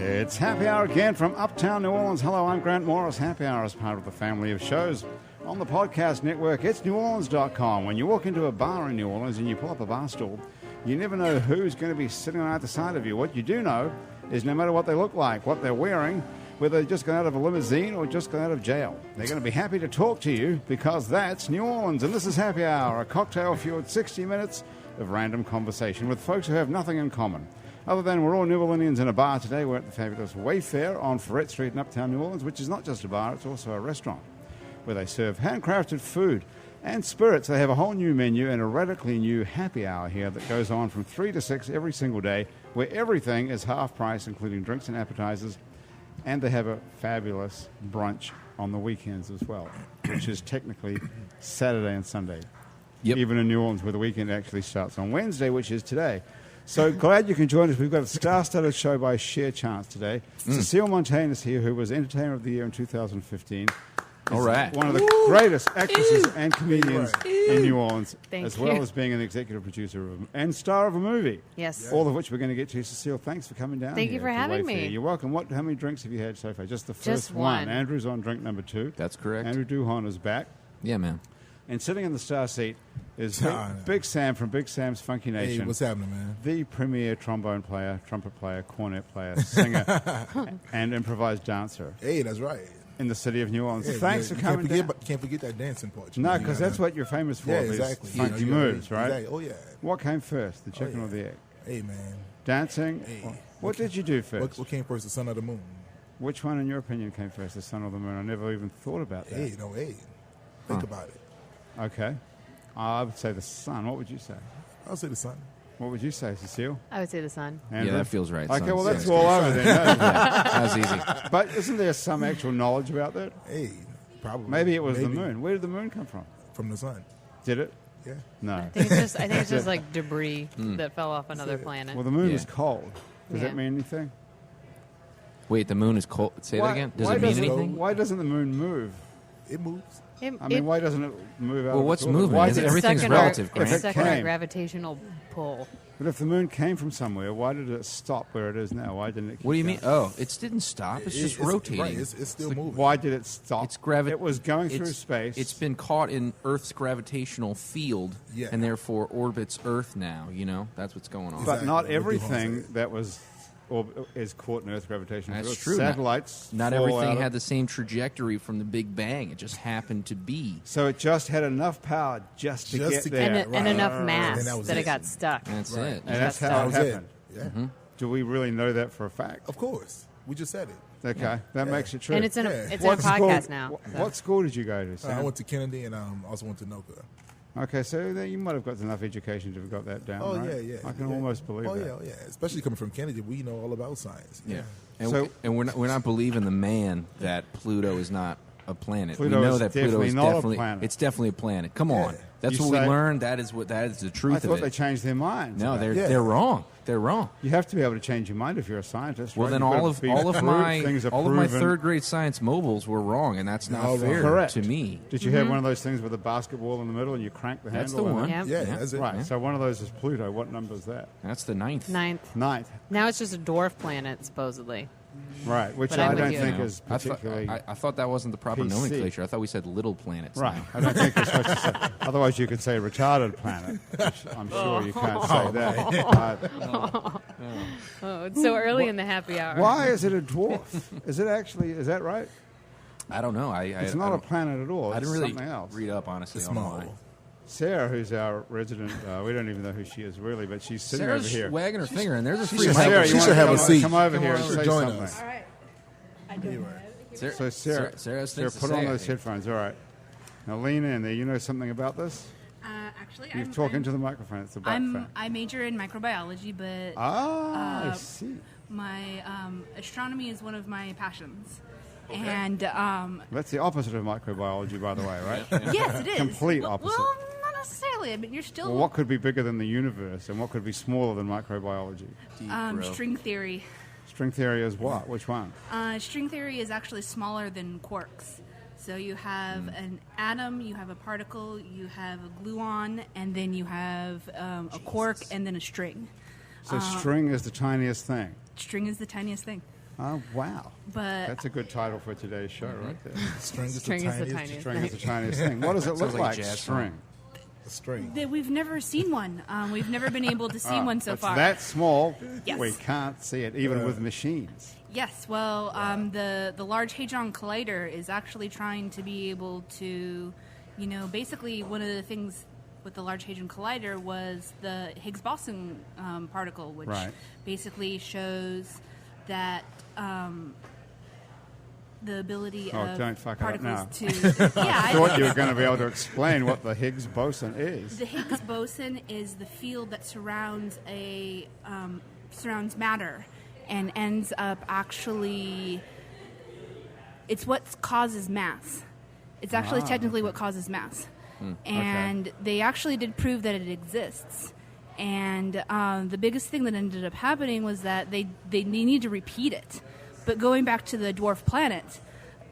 It's Happy Hour again from Uptown New Orleans. Hello, I'm Grant Morris. Happy Hour is part of the family of shows on the podcast network. It's neworleans.com. When you walk into a bar in New Orleans and you pull up a bar stool, you never know who's going to be sitting on either side of you. What you do know is no matter what they look like, what they're wearing, whether they just got out of a limousine or just got out of jail, they're going to be happy to talk to you because that's New Orleans. And this is Happy Hour, a cocktail-fueled 60 minutes of random conversation with folks who have nothing in common. Other than we're all New Orleanians in a bar today, we're at the fabulous Wayfare on Ferret Street in Uptown New Orleans, which is not just a bar, it's also a restaurant where they serve handcrafted food and spirits. They have a whole new menu and a radically new happy hour here that goes on from 3 to 6 every single day, where everything is half price, including drinks and appetizers. And they have a fabulous brunch on the weekends as well, which is technically Saturday and Sunday. Yep. Even in New Orleans, where the weekend actually starts on Wednesday, which is today. So glad you can join us. We've got a star-studded show by sheer chance today. Cecile Monteyne is here, who was Entertainer of the Year in 2015. All right. One of the greatest actresses and comedians in New Orleans, Thank well you. as being an executive producer and star of a movie. Yes. All of which we're going to get to. Cecile, thanks for coming down. Thank you here for to having Wayfare. me. You're welcome. How many drinks have you had so far? Just the first Just one. Andrew's on drink number 2. That's correct. Andrew Duhon is back. Yeah, man. And sitting in the star seat is Big Sam from Big Sam's Funky Nation. Hey, what's happening, man? The premier trombone player, trumpet player, cornet player, singer, and improvised dancer Hey, that's right. in the city of New Orleans. Yeah, Thanks for coming down. Can't forget that dancing part. No, because that's what you're famous for. Yeah, these exactly. funky moves, right? Exactly. Oh, yeah. What came first, the chicken yeah. or the egg? Hey, man. Dancing? Hey. What did you do first? What came first, the sun or the moon? Which one, in your opinion, came first, the sun or the moon? I never even thought about that. Hey, think about it. Okay. I would say the sun. What would you say? I'll say the sun. What would you say, Cecile? I would say the sun. Andrew? Yeah, that feels right. Okay, son. well, that's Yeah. all over then. doesn't it? That was easy. But isn't there some actual knowledge about that? Hey, probably. Maybe it was the moon. Where did the moon come from? From the sun. Did it? Yeah. No. I think it's just like debris that fell off another planet. Well, the moon Yeah. was cold. Does Yeah. that mean anything? Wait, the moon is cold. Say that again. Does it mean doesn't- anything? Why doesn't the moon move? It moves. I mean, why doesn't it move out? Well, of what's its orbit? moving? Why Is did it- everything's relative, If Grant. it Second came, gravitational pull. but if the moon came from somewhere, why did it stop where it is now? Why didn't it? Keep What do you mean? going? Oh, it didn't stop. It's just rotating. Right, it's still moving. Why did it stop? It's It was going through space. It's been caught in Earth's gravitational field, Yeah. and therefore orbits Earth now. You know, that's what's going on. but Exactly. not What Duhon everything said. that was is caught in Earth's gravitational That's field. true. Satellites. Not fall everything out of- had the same trajectory from the Big Bang. It just happened to be. So it just had enough power just to get there. And enough mass And that was that it it. got stuck. That's Right. it. And that's That how it was it. happened. Yeah. Do we really know that for a fact? Of course. We just said it. Okay, that makes it true. And it's in a, Yeah. it's in a podcast now. What school did you go to, Sam? I went to Kennedy and also went to NOCA. Okay, so you might have got enough education to have got that down, Oh, right? yeah. I can almost believe Oh, that. yeah, oh, yeah. Especially coming from Kennedy, we know all about science. Yeah. And, So- and we're not believing the man that Pluto is not a planet. Pluto we know is that Pluto definitely is not a definitely planet. it's definitely a planet. Come on. Yeah. That's You what we say- learned. That is the truth I thought of they it. changed their minds. No, about it. they're wrong. They're wrong. You have to be able to change your mind if you're a scientist. Well, right? then You've all got of to be all of proved, my things are all of my proven. third grade science mobiles were wrong, and that's not All fair Correct. to me. Did you have one of those things with a basketball in the middle and you crank the That's the handle? one. Yep. Yeah, that's it. Right. So one of those is Pluto. What number is that? That's the ninth. Ninth. Ninth. Now it's just a dwarf planet, supposally. Right. Which But I I'm with don't you. think No. is I thought, particularly I thought that wasn't the proper PC. nomenclature. I thought we said little planets. right. now. I don't think you're supposed to say. Otherwise, you could say retarded planet. Which I'm sure you can't say that. Oh, it's so early in the happy hour. Why is it a dwarf? Is it actually? Is that right? I don't know. It's I not a don't- planet at all. I It's didn't really something else. read up, honestly. It's on small. why. Sarah, who's our resident, we don't even know who she is really, but she's sitting Sarah's over here. wagging her finger, and there's a free should mic. have- Sarah, she you should wanna have a seat. Come over Come here on and over. say Join something. us. All right. I do. Sarah, So Sarah, Sarah Sarah, thinks put to on say, I those think. headphones. All right. Now lean in there. You know something about this? Actually, You're talking to the microphone. It's the back phone. I major in microbiology, but I uh, see. my astronomy is one of my passions. And That's the opposite of microbiology, by the way, right? yes, it is. Complete Well, opposite. Well, not necessarily. I mean, you're still Well, what could be bigger than the universe, and what could be smaller than microbiology? Bro. string theory. String theory is what? Which one? String theory is actually smaller than quarks. So you have an atom, you have a particle, you have a gluon, and then you have a quark, and then a string. So string is the tiniest thing. String is the tiniest thing. Oh, wow. But That's a good title for today's show right there. String is String the is the tiniest. tiniest. String is the tiniest thing. What does it look Sounds like a like, jazz string? A string. we've never seen one. We've never been able to see one so It's far. that small, Yes. we can't see it, even with machines. Yes, well, the Large Hadron Collider is actually trying to be able to, basically one of the things with the Large Hadron Collider was the Higgs boson particle, which Right. basically shows that the ability of don't fuck it up particles now. to... Yeah, I thought you were going to be able to explain what the Higgs boson is. The Higgs boson is the field that surrounds surrounds matter and ends up actually. It's what causes mass. It's actually technically what causes mass, and they actually did prove that it exists. And the biggest thing that ended up happening was that they need to repeat it. But going back to the dwarf planet,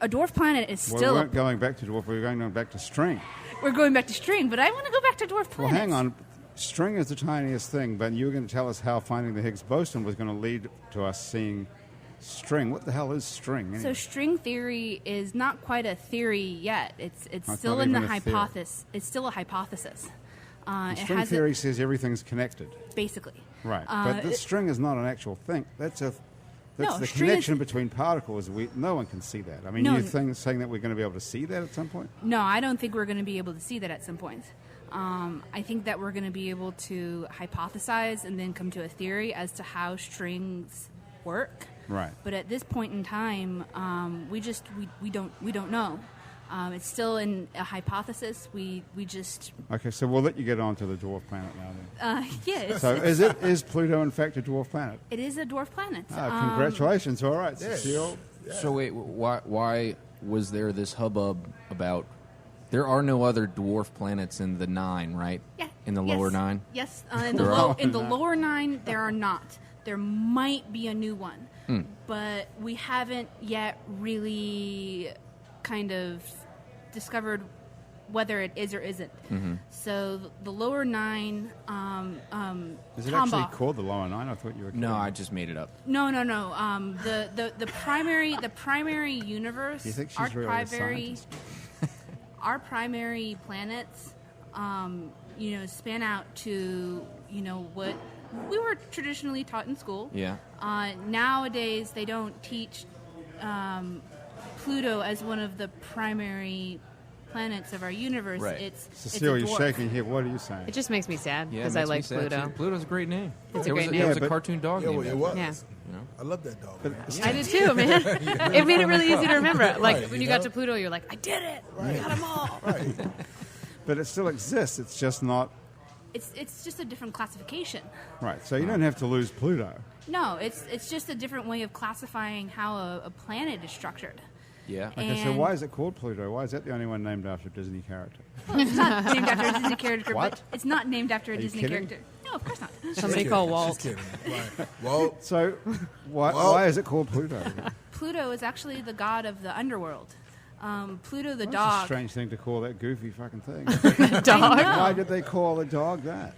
a dwarf planet is Well, still. we weren't going back to dwarf, we were going back to string. We're going back to string, but I want to go back to dwarf planets. Well, hang on. String is the tiniest thing, but you were going to tell us how finding the Higgs boson was going to lead to us seeing string. What the hell is string? Anyway? So string theory is not quite a theory yet. It's still not in the even a theory. hypothesis. It's still a hypothesis. String theory says everything's connected. Basically. Right. But the string is not an actual thing. That's the string connection is- between particles. No one can see that. I mean, No. you're saying that we're going to be able to see that at some point? No, I don't think we're going to be able to see that at some point. I think that we're going to be able to hypothesize and then come to a theory as to how strings work. Right. But at this point in time, we don't know. It's still in a hypothesis. We just Okay, so we'll let you get on to the dwarf planet now then. yes. So is Pluto in fact a dwarf planet? It is a dwarf planet. Congratulations. All right, Cecile. So wait, why was there this hubbub about? There are no other dwarf planets in the 9, right? Yeah. In the yes. lower 9. Yes. They're all In the not. lower 9, there are not. There might be a new one, Hmm. but we haven't yet really kind of discovered whether it is or isn't. Mm-hmm. So the lower 9. Is it actually Tombach- called the lower 9? I thought you were kidding. No, I just made it up. No. The primary universe. Do you think she's our really a primary scientist? our primary planets, span out to what we were traditionally taught in school. Yeah. Nowadays, they don't teach Pluto as one of the primary planets of our universe. Right. It's Cecile, a you're dwarf. shaking here. What are you saying? It just makes me sad Yeah, because it I makes me like sad, Pluto. too. Pluto's a great name. It's a There great was name. There was Yeah, a but- cartoon dog Yeah, named it after was. Yeah. You know? I love that dog. I did too, man. It made it really easy to remember. Like Right, when you you got know? to Pluto, you're like, I did it. I got them all. Right. But it still exists. It's just not... It's just a different classification. Right, so you don't have to lose Pluto. No, it's just a different way of classifying how a planet is structured. Yeah. Okay, so And- why is it called Pluto? Why is that the only one named after a Disney character? It's not named after a Disney character. What? But it's not named after a you Disney kidding? character. No, of course not. Somebody She's call kidding. Walt. She's kidding. Right. Walt. So why Well- is it called Pluto? Pluto is actually the god of the underworld. Pluto the That's a dog. strange thing to call that goofy fucking thing. Dog. Why did they call the dog that?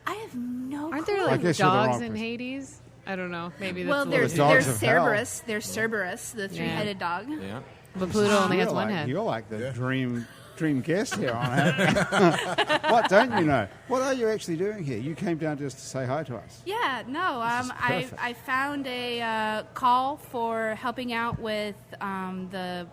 I have no Aren't clue. there I like guess you're the dogs wrong in person. Hades? I don't know. Maybe that's Well, a there's little dogs there's of hell. Cerberus. There's Cerberus, the three-headed dog. Yeah. But Pluto only has You're one like, head. You're like the Yeah. dream guest here on it. What don't you know? What are you actually doing here? You came down just to say hi to us. Yeah, no. is perfect. I found a call for helping out with the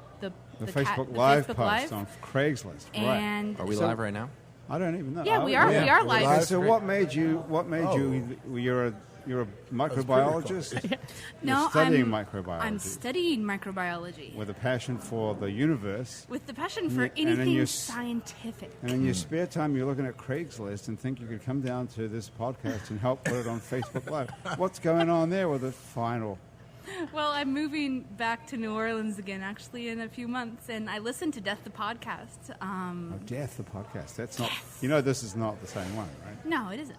Facebook Live Facebook post Live. on Craigslist. Right. And Are we So- live right now? I don't even know. Yeah, we are. We are live. Okay, so what made you? You're a microbiologist. no, You're studying I'm microbiology studying microbiology with a passion for the universe. with the passion for And then anything you scientific. And in your spare time, you're looking at Craigslist and think you could come down to this podcast and help put it on Facebook Live. What's going on there with the final? Well, I'm moving back to New Orleans again, actually, in a few months, and I listened to Death the podcast. Death, the podcast. That's not. You know, this is not the same one, right? No, it isn't.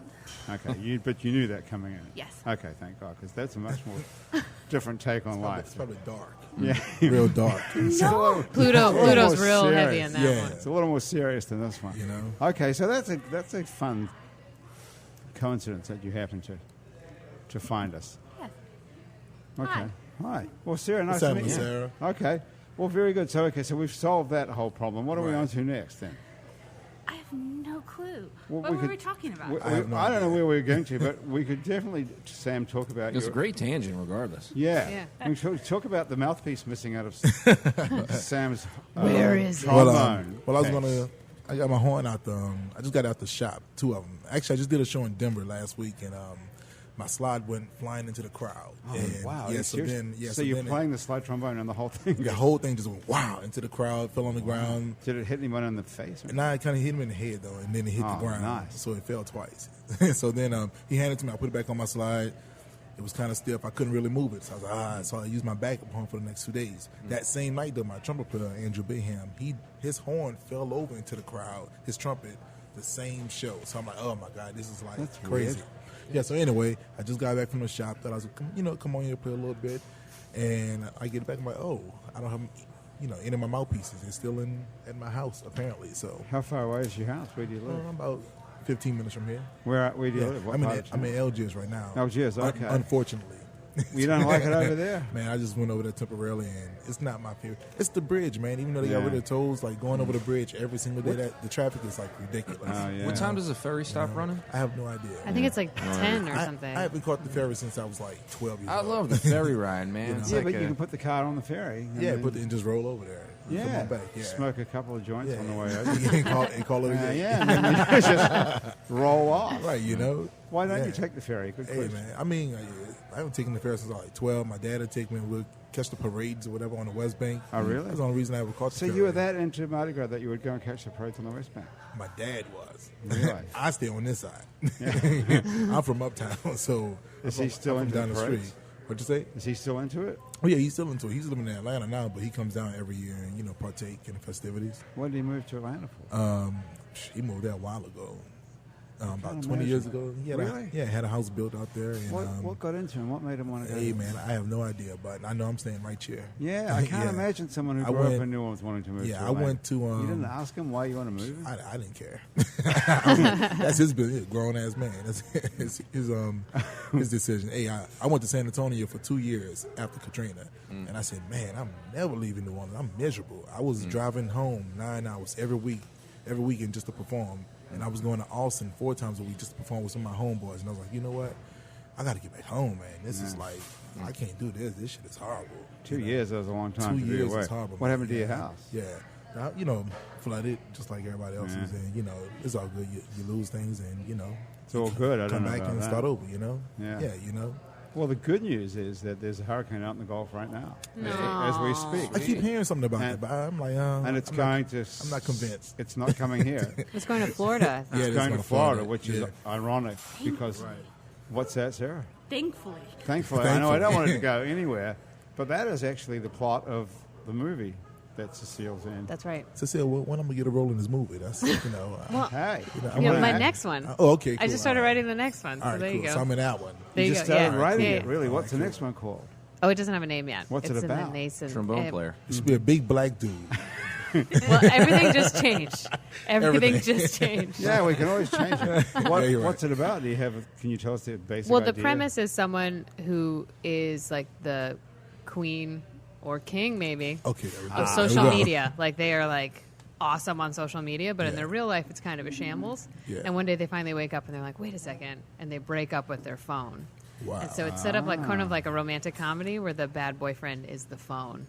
Okay, but you knew that coming in. Yes. Okay, thank God, because that's a much more different take on It's life. probably dark. Yeah. Real dark. No. Pluto's more real serious. heavy in that Yeah. one. It's a little more serious than this one. You know? Okay, so that's a fun coincidence that you happen to find us. Yes. Okay. Hi. Hi. Well, Sarah, nice What's to meet happening, you. Sarah? Okay. Well, very good. So, so we've solved that whole problem. What are we Right. on to next then? I have no clue. Well, what we were could- we talking about? I have no I don't know idea. where we're going to, but we could definitely, Sam, talk about It was a great tangent, regardless. Yeah. Yeah. We should talk about the mouthpiece missing out of Sam's Where is it? trombone. Well, I was case. gonna. I got my horn out the. I just got out the shop. 2 of them. Actually, I just did a show in Denver last week, and my slide went flying into the crowd. Oh, and wow. Yeah. Are you So serious? then, yeah. So So you're then playing the slide trombone and the whole thing. the whole thing just went wow into the crowd, fell on the ground. Did it hit anyone in the face? And I kind of hit him in the head though, and then it hit Oh, the ground. nice. So it fell twice. So then he handed it to me. I put it back on my slide. It was kind of stiff. I couldn't really move it. So I was like, So I used my backup horn for the next 2 days. That same night, though, my trumpet player, Andrew Duhon, his horn fell over into the crowd, his trumpet, the same show. So I'm like, oh, my God, this is like That's crazy. weird. Yeah, so anyway, I just got back from the shop. Thought I was like, come on here, play a little bit. And I get back, I'm like, oh, I don't have, any of my mouthpieces. It's still at my house, apparently. So How far away is your house? Where do you live? I'm about 15 minutes from here. Where do you Yeah, live? What I'm part in of town? Algiers right now. Algiers, okay. Unfortunately. You don't like it over there? Man, I just went over there temporarily, and it's not my favorite. It's the bridge, man. Even though they got Yeah. rid of tolls, like going over the bridge every single day, the traffic is like ridiculous. Oh, yeah. What time does the ferry stop running? I have no idea. I think it's like 10 or something. I haven't caught the ferry since I was like 12 years I old. love the ferry ride, man. It's Yeah, like but you can put the car on the ferry. And Yeah, then- and just roll over there. Come yeah. on back. Yeah. Smoke a couple of joints Yeah. on the way over. and call it a day. Yeah, and then you just roll off. Right, Why don't Yeah. you take the ferry? Good Hey, question. man. I mean, I haven't taken the ferry since I was like 12. My dad would take me and we'd catch the parades or whatever on the West Bank. Oh, really? That's the only reason I ever caught the So ferry. you were that into Mardi Gras that you would go and catch the parades on the West Bank? My dad was. Really? I stay on this side. I'm from uptown, so Is I'm he still from into down the the street. parades? What'd you say? Is he still into it? Oh yeah, he's still into it. He's living in Atlanta now, but he comes down every year and partake in the festivities. When did he move to Atlanta for? He moved there a while ago, about can't 20 years imagine. ago. He had Really? had a house built out there. And, What got into him? What made him want to go? hey man, I have no idea, but I know I'm staying right here. Yeah, I can't Yeah. imagine someone who I grew up went- in New Orleans wanting to move to Yeah, I Atlanta. went to. You didn't ask him why you want to move? I didn't care. That's his business. Grown ass man. That's his decision. Hey, I went to San Antonio for 2 years after Katrina, and I said, man, I'm never leaving New Orleans. I'm miserable. I was driving home 9 hours every weekend just to perform, and I was going to Austin 4 times a week just to perform with some of my homeboys. And I was like, you know what? I got to get back home, man. This is like, I can't do this. This shit is horrible. 2 years, that was a long time 2 to be years away. is horrible. What man. happened to your Yeah. house? Yeah. Now, flooded just like everybody else is. And, it's all good. You lose things and, It's all good. I don't come know back about and that. start over, Yeah. Yeah. Well, the good news is that there's a hurricane out in the Gulf right now, No. as we speak. I keep hearing something about And- that, but I'm like, and it's I'm going not, to. I'm not convinced. It's not coming here. It's going to Florida, I thought. Yeah, It's it is going to to Florida, Florida. which is Yeah. ironic because. What's that, Sarah? Thankfully. Thankfully, I know I don't want it to go anywhere, but that is actually the plot of the movie that Cecile's in. That's right. Cecile, when I'm gonna get a role in this movie? That's Well, Hey, I You know, wanna my act- next one. Oh, okay. I Cool. just started All right. writing the next one, so All right, there cool. you go. So I'm in that one. There you you just go. started Yeah. writing Yeah. it. Really, what's the cool. next one called? Oh, it doesn't have a name yet. What's it's it in about? the nascent. Trombone player. It should be a big black dude. Well, everything just changed. Everything just changed. Yeah, we can always change it. Yeah, you're right. What's it about? Do you have? Can you tell us the basic? Well, the idea? premise is someone who is like the queen or king, maybe, Okay. There we go. of There we social go. media. Like they are like awesome on social media, but in Yeah. their real life, it's kind of a shambles. Yeah. And one day they finally wake up and they're like, "Wait a second," and they break up with their phone. Wow. And so it's set up like kind of like a romantic comedy where the bad boyfriend is the phone.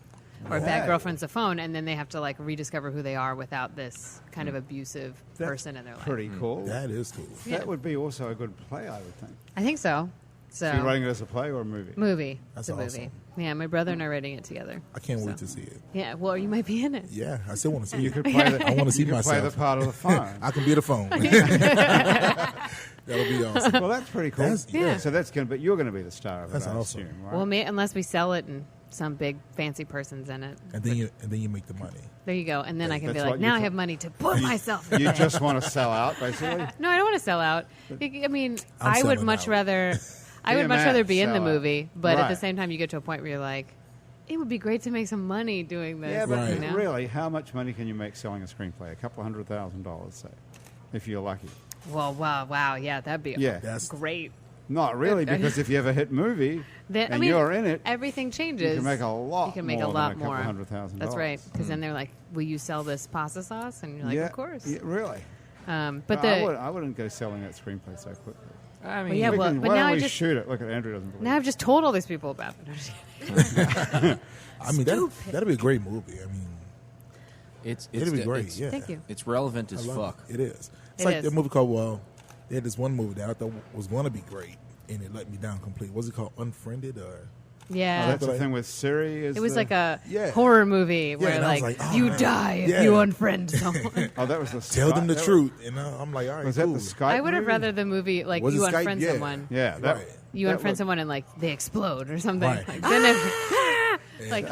Or a bad Right. girlfriend's the phone, and then they have to like rediscover who they are without this kind of abusive That's person in their life. Pretty cool. That is cool. Yeah. That would be also a good play, I would think. I think so. So, So you're writing it as a play or a movie? movie. That's it's a awesome. movie. Yeah, my brother and I are writing it together. I can't wait So. to see it. Yeah, well, you might be in it. Yeah, I still want to see You it. could play the. I want to see you could play myself. the part of the phone. I can be the phone. That'll be awesome. Well, that's pretty cool. That's- yeah. So that's going to. But you're going to be the star of That's it, I awesome. assume, right? Well, unless we sell it and some big fancy person's in it. And then you make the money. There you go. And then I can be That's like, what you now I thought- have money to put myself in you it. just want to sell out, basically. No, I don't want to sell out. I mean, I'm I would selling much out. rather. I Be would a much man, rather be in the sell out. movie, but at the Right. same time, you get to a point where you're like, it would be great to make some money doing this. Yeah, but Right. you know? really, how much money can you make selling a screenplay? A couple $100,000, say, if you're lucky. Well, wow, yeah, that'd be Yeah. That's great. Not really, because if you have a hit movie and you're in it, everything changes. you can make a lot. You can make more a lot than a more. couple $100,000. That's right. Because then they're like, "Will you sell this pasta sauce?" And you're like, yeah, "Of course." Yeah, really. But I wouldn't go selling that screenplay so quickly. I mean, Well, yeah, Why but now don't I we just shoot it? Look at Andrew doesn't believe now it. I've just told all these people about it. I mean, that'd be a great movie. I mean, it's it'd be great. It's, Yeah. Thank you. it's relevant as I love fuck. It is. It's It like is. the movie called, they had this one movie that I thought was going to be great, and it let me down completely. Was it called Unfriended? Or Yeah. Oh, that's the like- thing with Siri. It was like a Yeah. horror movie where and I was like, like, oh, you man. die if Yeah. you unfriend someone. Oh, that was the Tell them the that truth. And I'm like, all right, Was cool. that the Skype? I would have movie? rather the movie like Was you it Skype? unfriend Yeah. Yeah, someone. Right. You that unfriend looked- someone and like they explode or something. Right. Like, then like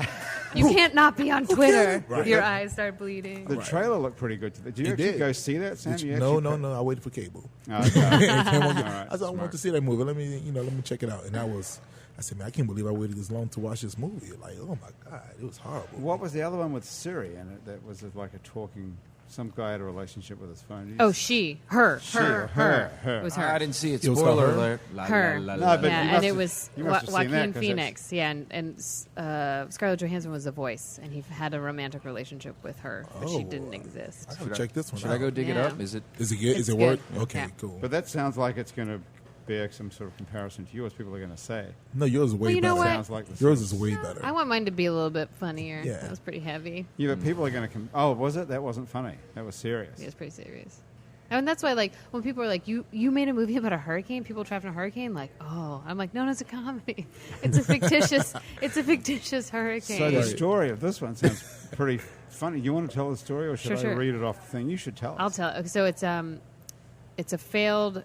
you can't not be on Twitter. Right. Your eyes start bleeding. The trailer looked pretty good. Did you It actually did. go see that, Sam? You No. actually I waited for cable. Oh, okay. It came on- All right, I said, I smart. want to see that movie. Let me check it out. And I said, man, I can't believe I waited this long to watch this movie. Like, oh my God, it was horrible. What was the other one with Siri in it that was like a talking... Some guy had a relationship with his phone. Did you Oh, see- her. her. It was her. I didn't see it. It was Spoiler called Her? alert. La, Her. la, la, No, la, but la. Yeah, you and must it have- was you must have seen that, Joaquin 'cause Phoenix. Yeah, and Scarlett Johansson was the voice, and he had a romantic relationship with her, but she Oh. didn't I exist. gotta check this one Should out. I go dig it Yeah. up? Is it? Is it good? It's Is it good. work? Okay, Yeah. cool. But that sounds like it's going to bear some sort of comparison to yours. People are going to say. No, yours is way Well, you know better. what? Sounds like the Yours same. is way better. I want mine to be a little bit funnier. Yeah. That was pretty heavy. Yeah, but people are going to... Oh, was it? That wasn't funny. That was serious. It was pretty serious. And that's why, like, when people are like, you made a movie about a hurricane, people trapped in a hurricane, like, oh. I'm like, no, it's a comedy. It's a fictitious hurricane. So the Right. story of this one sounds pretty funny. You want to tell the story, or should I Sure. read it off the thing? You should tell us. I'll tell. So it's a failed.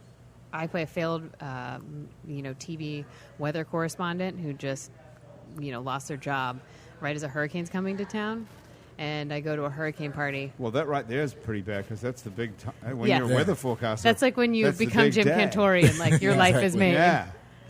I play a failed, TV weather correspondent who just, lost their job right as a hurricane's coming to town, and I go to a hurricane party. Well, that right there is pretty bad because that's the big time when Yeah. you're a weather forecaster. That's like when you that's the become big Jim day. Cantori and like your life is Exactly. made. Yeah.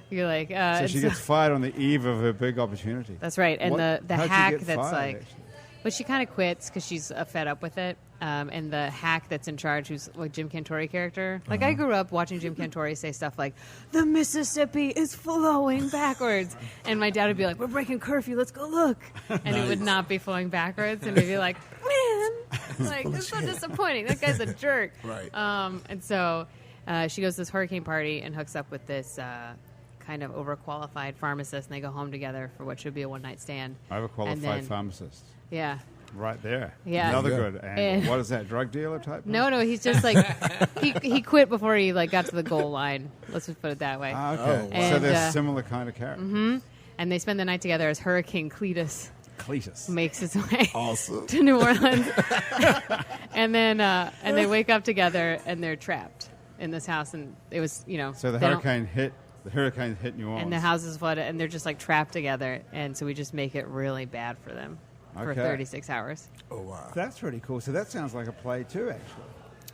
You're like, So she gets fired on the eve of her big opportunity. that's right. And What- the how'd you hack get that's fired, like, actually? but she kind of quits because she's fed up with it. And the hack that's in charge, who's like Jim Cantori character. Like I grew up watching Jim Cantori say stuff like, "The Mississippi is flowing backwards," and my dad would be like, "We're breaking curfew. Let's go look." And it would not be flowing backwards, and we'd be like, "Man, like it's so disappointing. That guy's a jerk." Right. And so she goes to this hurricane party and hooks up with this kind of overqualified pharmacist, and they go home together for what should be a one-night stand. Overqualified And then- pharmacist. Yeah. Right there. Yeah. Another Yeah. good angle. And- What is that, drug dealer type? No, he's just like he quit before he like got to the goal line. Let's just put it that way. Ah, okay. Oh, wow. So And, they're similar kind of characters. And they spend the night together as Hurricane Cletus Cletus. makes its way Awesome. to New Orleans, and then they wake up together and they're trapped in this house. And it was So the they don't- hurricane hit New Orleans. and the house is flooded, and they're just like trapped together. And so we just make it really bad for them for Okay. 36 hours. Oh, wow. That's pretty cool. So that sounds like a play too, actually.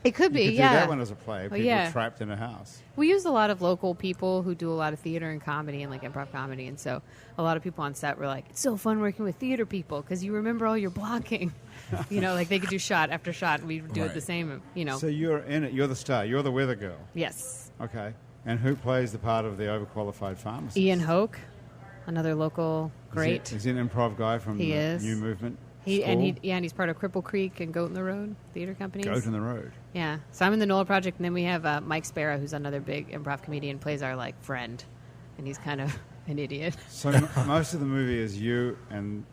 It could be, You could yeah. do that one as a play. People yeah. trapped in a house. We use a lot of local people who do a lot of theater and comedy and like improv comedy, and so a lot of people on set were like, "It's so fun working with theater people because you remember all your blocking." Like they could do shot after shot, and we would do it Right. the same. So you're in it. You're the star. You're the weather girl. Yes, Okay. And who plays the part of the overqualified pharmacist? Ian Hoke, another local great. He's an improv guy from He the is. New Movement. And School. he's part of Cripple Creek and Goat in the Road theater companies. Goat in the Road. Yeah. So I'm in the NOLA project, and then we have Mike Sparrow, who's another big improv comedian, plays our like friend, and he's kind of an idiot. So most of the movie is you and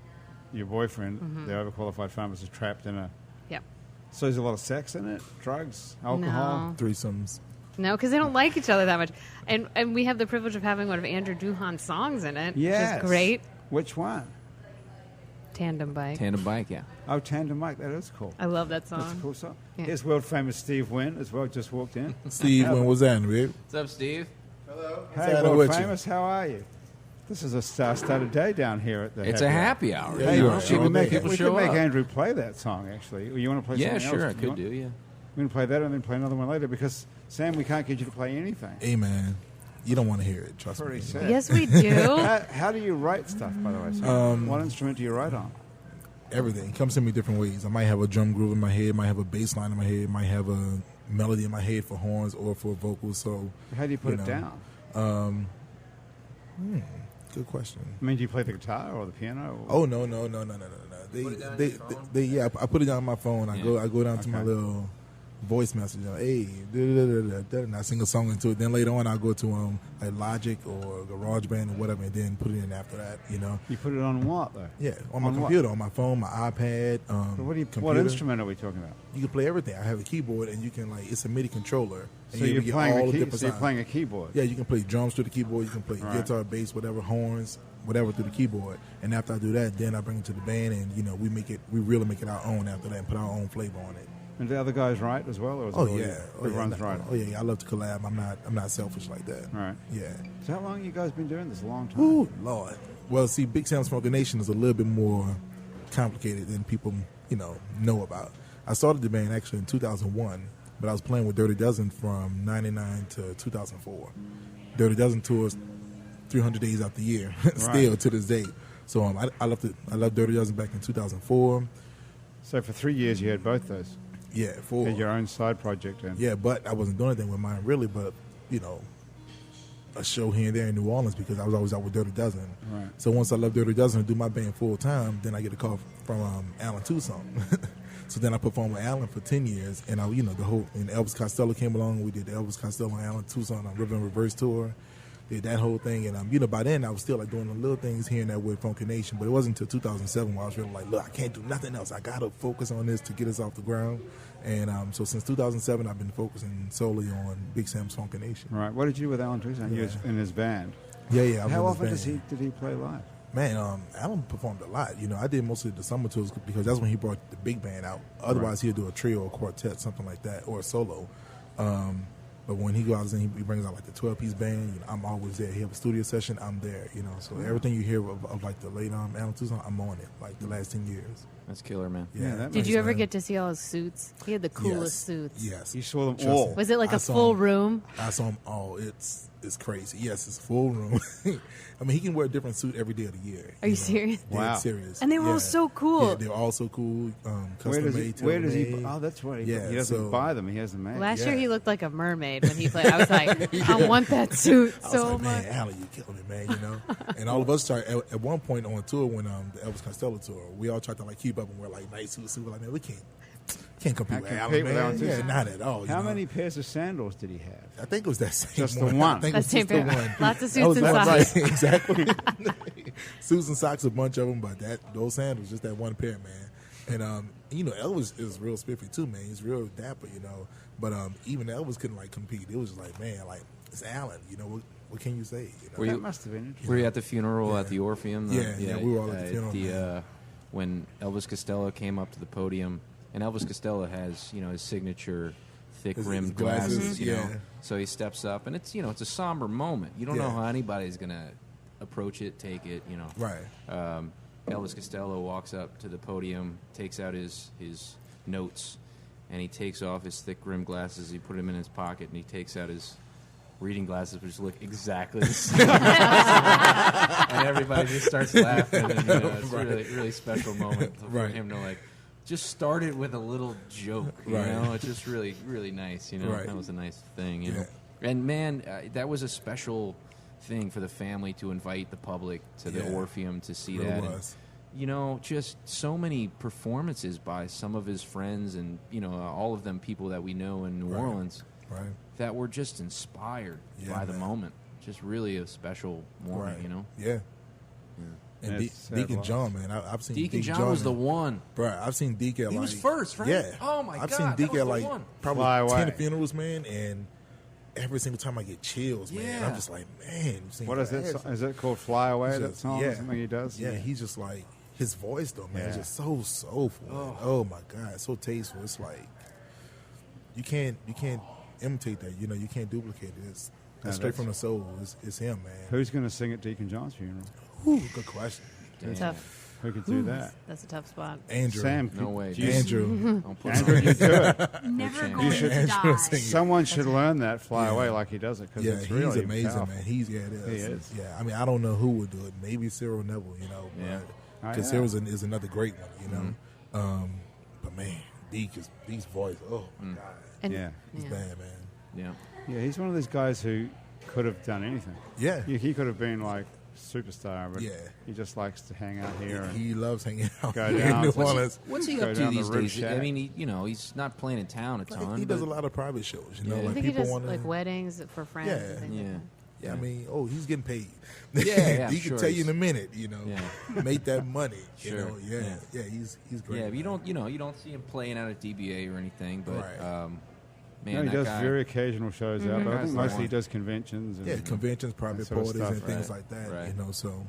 your boyfriend, the overqualified pharmacist, trapped in a. Yep. So there's a lot of sex in it, drugs, alcohol. No. Threesomes. No, because they don't like each other that much, and we have the privilege of having one of Andrew Duhon's songs in it, Yes. which is great. Which one? Tandem Bike. Tandem bike, yeah. Oh, Tandem Mike. That is cool. I love that That's a song. cool song. Yeah. Here's world famous Steve Wynn as well. Just walked in. Steve, when was that, babe? What's up, Steve? Hey, happening world with you? famous. How are you? This is a star-studded day down here at the. It's a happy hour. Yeah, you you know? are. We People, could make, people we show could make up. Andrew play that song, actually. You want to play Yeah, something sure, else? I could do, yeah. We're going to play that and then play another one later because, Sam, we can't get you to play anything. Hey, man. You don't want to hear it. Trust Pretty me. sad. Yes, we do. How do you write stuff, by the way? Sam? What instrument do you write on? Everything. It comes to me different ways. I might have a drum groove in my head, might have a bass line in my head, might have a melody in my head for horns or for vocals. So How do you put it know, down? Good question. I mean, do you play the guitar or the piano? Oh no. They I put it down on my phone. I go down to my little voice message. Hey, and I sing a song into it. Then later on, I'll go to like Logic or GarageBand or whatever, and then put it in after that. You know. You put it on what though? Yeah, on my computer, on my phone, my iPad. So what instrument are we talking about? You can play everything. I have a keyboard, and you can it's a MIDI controller. So you're playing a keyboard. Yeah, you can play drums through the keyboard. You can play guitar, bass, whatever, horns, whatever through the keyboard. And after I do that, then I bring it to the band, and we really make it our own after that, and put our own flavor on it. And the other guys write as well, or is everyone's writing? Oh yeah, I love to collab. I'm not selfish like that. Right. Yeah. So how long have you guys been doing this? A long time. Ooh, Lord. Well, see, Big Sam's Funky Nation is a little bit more complicated than people know about. I started the band actually in 2001, but I was playing with Dirty Dozen from '99 to 2004. Dirty Dozen tours 300 days out the year, still to this day. So I love Dirty Dozen back in 2004. So for 3 years you had both those. Yeah, You had your own side project. Yeah, but I wasn't doing anything with mine really, but a show here and there in New Orleans because I was always out with Dirty Dozen. Right. So once I left Dirty Dozen and do my band full time, then I get a call from Alan Tucson. So then I performed with Alan for 10 years, and and Elvis Costello came along. We did the Elvis Costello and Alan Tucson on River and Reverse tour. Did that whole thing, and by then I was still like doing the little things here and there with Funky Nation, but it wasn't until 2007 where I was really like, look, I can't do nothing else. I gotta focus on this to get us off the ground. And so since 2007, I've been focusing solely on Big Sam's Funky Nation. Right. What did you do with Alan Tucson? He was in his band. Yeah. How often did he play live? Man, Alan performed a lot. I did mostly the summer tours because that's when he brought the big band out. Otherwise, he'd do a trio or quartet, something like that, or a solo. But when he goes and he brings out like the 12-piece band, I'm always there. He have a studio session, I'm there. So everything you hear of like the late Alan Tucson, I'm on it. Like the last 10 years. That's killer, man. Yeah. Did you ever get to see all his suits? He had the coolest suits. Yes. You saw them all. Was it like a full room? I saw them all. It's crazy. Yes, it's full room. I mean, he can wear a different suit every day of the year. Are you serious? Wow. Serious. And they were all so cool. Yeah, they were all so cool. Custom made. Where does he? Oh, that's right. He doesn't buy them. He has them made. Last year he looked like a mermaid when he played. I was like, I want that suit so much. Man, Alan, you killing it, man. And all of us tried at one point on tour when the Elvis Costello tour, we all tried to like keep up and wear like nice suits. We were like, man, we can't compete with Alan, man. Yeah, not at all. How many pairs of sandals did he have? I think it was that same just one. the one. I think it was same just the pair. one. Lots of suits and socks. Right, exactly. Suits and socks, a bunch of them, but those sandals, just that one pair, man. And Elvis is real spiffy too, man. He's real dapper, But even Elvis couldn't like compete. It was just like, man, like it's Alan. What can you say? That must have been interesting. Were you at the funeral at the Orpheum? Yeah, we were all at the funeral. When Elvis Costello came up to the podium, and Elvis Costello has his signature thick-rimmed glasses, So he steps up, and it's it's a somber moment. You don't know how anybody's gonna approach it, take it, Right. Elvis Costello walks up to the podium, takes out his notes, and he takes off his thick-rimmed glasses. He put them in his pocket, and he takes out his reading glasses, which look exactly the same. And everybody just starts laughing. And, it's a really, really special moment for him to just start it with a little joke. You know, it's just really, really nice. That was a nice thing. You know, and man, that was a special thing for the family to invite the public to the Orpheum to see that. And, just so many performances by some of his friends and all of them people that we know in New Orleans. Right. That were just inspired by the moment. Just really a special moment, Yeah. And Deacon John, man, I've seen Deacon John was the one. Bro, I've seen Deacon He was first, right? Yeah. Oh, my God. I've seen Deacon probably 10 funerals, man, and every single time I get chills, man. I'm just like, man. What is it? Is it called Fly Away, that song? Yeah. Something he does? Yeah, he's just like, his voice, though, man, is just so soulful. Oh, my God. So tasteful. It's like, you can't imitate that. You can't duplicate it. It's straight from the soul. It's him, man. Who's going to sing at Deacon John's funeral? Ooh, good question. Tough. Who could do that? That's a tough spot. Andrew. Sam. No way. Andrew. Andrew, you do it. Never going to die. Someone should learn that Fly Away like he does it because it's really he's amazing, powerful. man. It is. He is. Yeah, I mean, I don't know who would do it. Maybe Cyril Neville, because Cyril is another great one, But man, Deke's voice, oh my God, And, he's bad, man. Yeah. Yeah, he's one of those guys who could have done anything. Yeah. He could have been like superstar, but Yeah. he just likes to hang out here. And He loves hanging out Go in down. New What's he- Orleans. What's he Go up to down the these rib days? shack. I mean, he's not playing in town a ton. He does a but- lot of private shows. You know, Yeah. I like think he people does want like weddings for friends. Yeah. And things like Yeah. that. Yeah, I mean, he's getting paid. Yeah, he sure. can tell you in a minute. Yeah. Make that money. Sure. You know, yeah, he's great. Yeah, but you don't see him playing out at DBA or anything. But Right. man, no, he that does guy, very occasional shows out, but I Guy's think the mostly he one. does conventions. And, Yeah, conventions, private sort of parties, stuff, and things right. like that. Right. You know, so